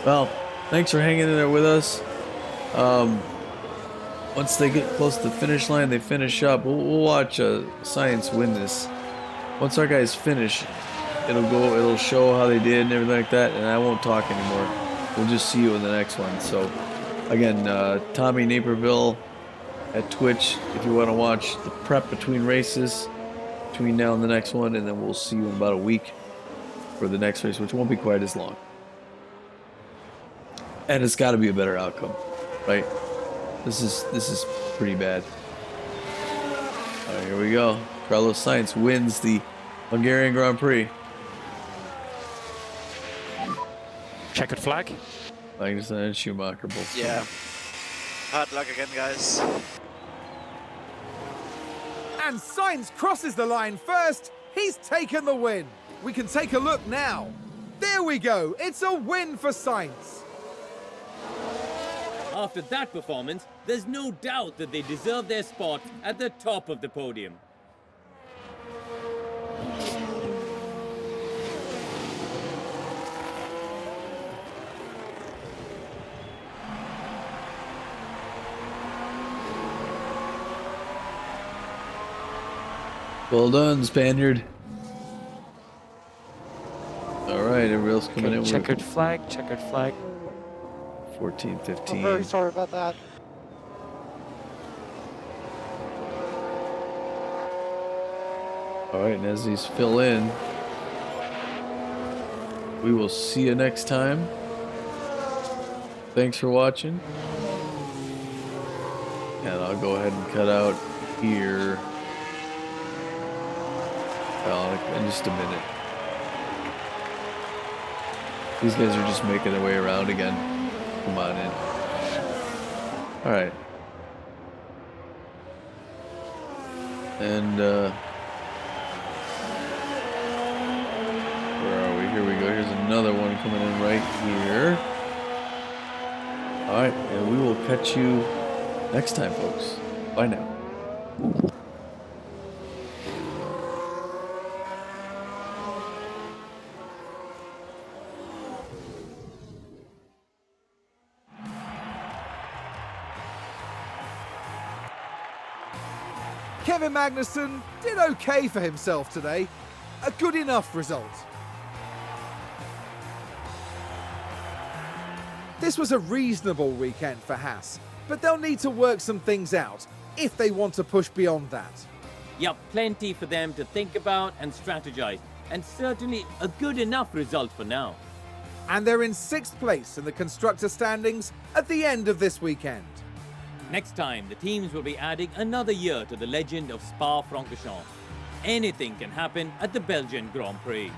Well, thanks for hanging in there with us. Once they get close to the finish line, they finish up. We'll watch Science win this. Once our guys finish, it'll show how they did and everything like that, and I won't talk anymore. We'll just see you in the next one. So, again, Tommy Naperville at Twitch if you want to watch the prep between races, between now and the next one, and then we'll see you in about a week for the next race, which won't be quite as long. And it's got to be a better outcome, right? This is pretty bad. All right, here we go. Carlos Sainz wins the Hungarian Grand Prix. Checkered flag. Magnussen and Schumacher both. Yeah. Hard luck again, guys. And Sainz crosses the line first. He's taken the win. We can take a look now. There we go. It's a win for Sainz. After that performance, there's no doubt that they deserve their spot at the top of the podium. Well done, Spaniard. All right, everybody else coming in. Checkered flag, checkered flag. 14, I'm 15. very sorry about that. All right, and as these fill in, we will see you next time. Thanks for watching. And I'll go ahead and cut out here. Oh, in just a minute. These guys are just making their way around again. Come on in. Alright. And, where are we? Here we go. Here's another one coming in right here. Alright, and we will catch you next time, folks. Bye now. Kevin Magnussen did okay for himself today. A good enough result. This was a reasonable weekend for Haas, but they'll need to work some things out if they want to push beyond that. Yup, plenty for them to think about and strategize, and certainly a good enough result for now. And they're in 6th place in the constructor standings at the end of this weekend. Next time, the teams will be adding another year to the legend of Spa-Francorchamps. Anything can happen at the Belgian Grand Prix.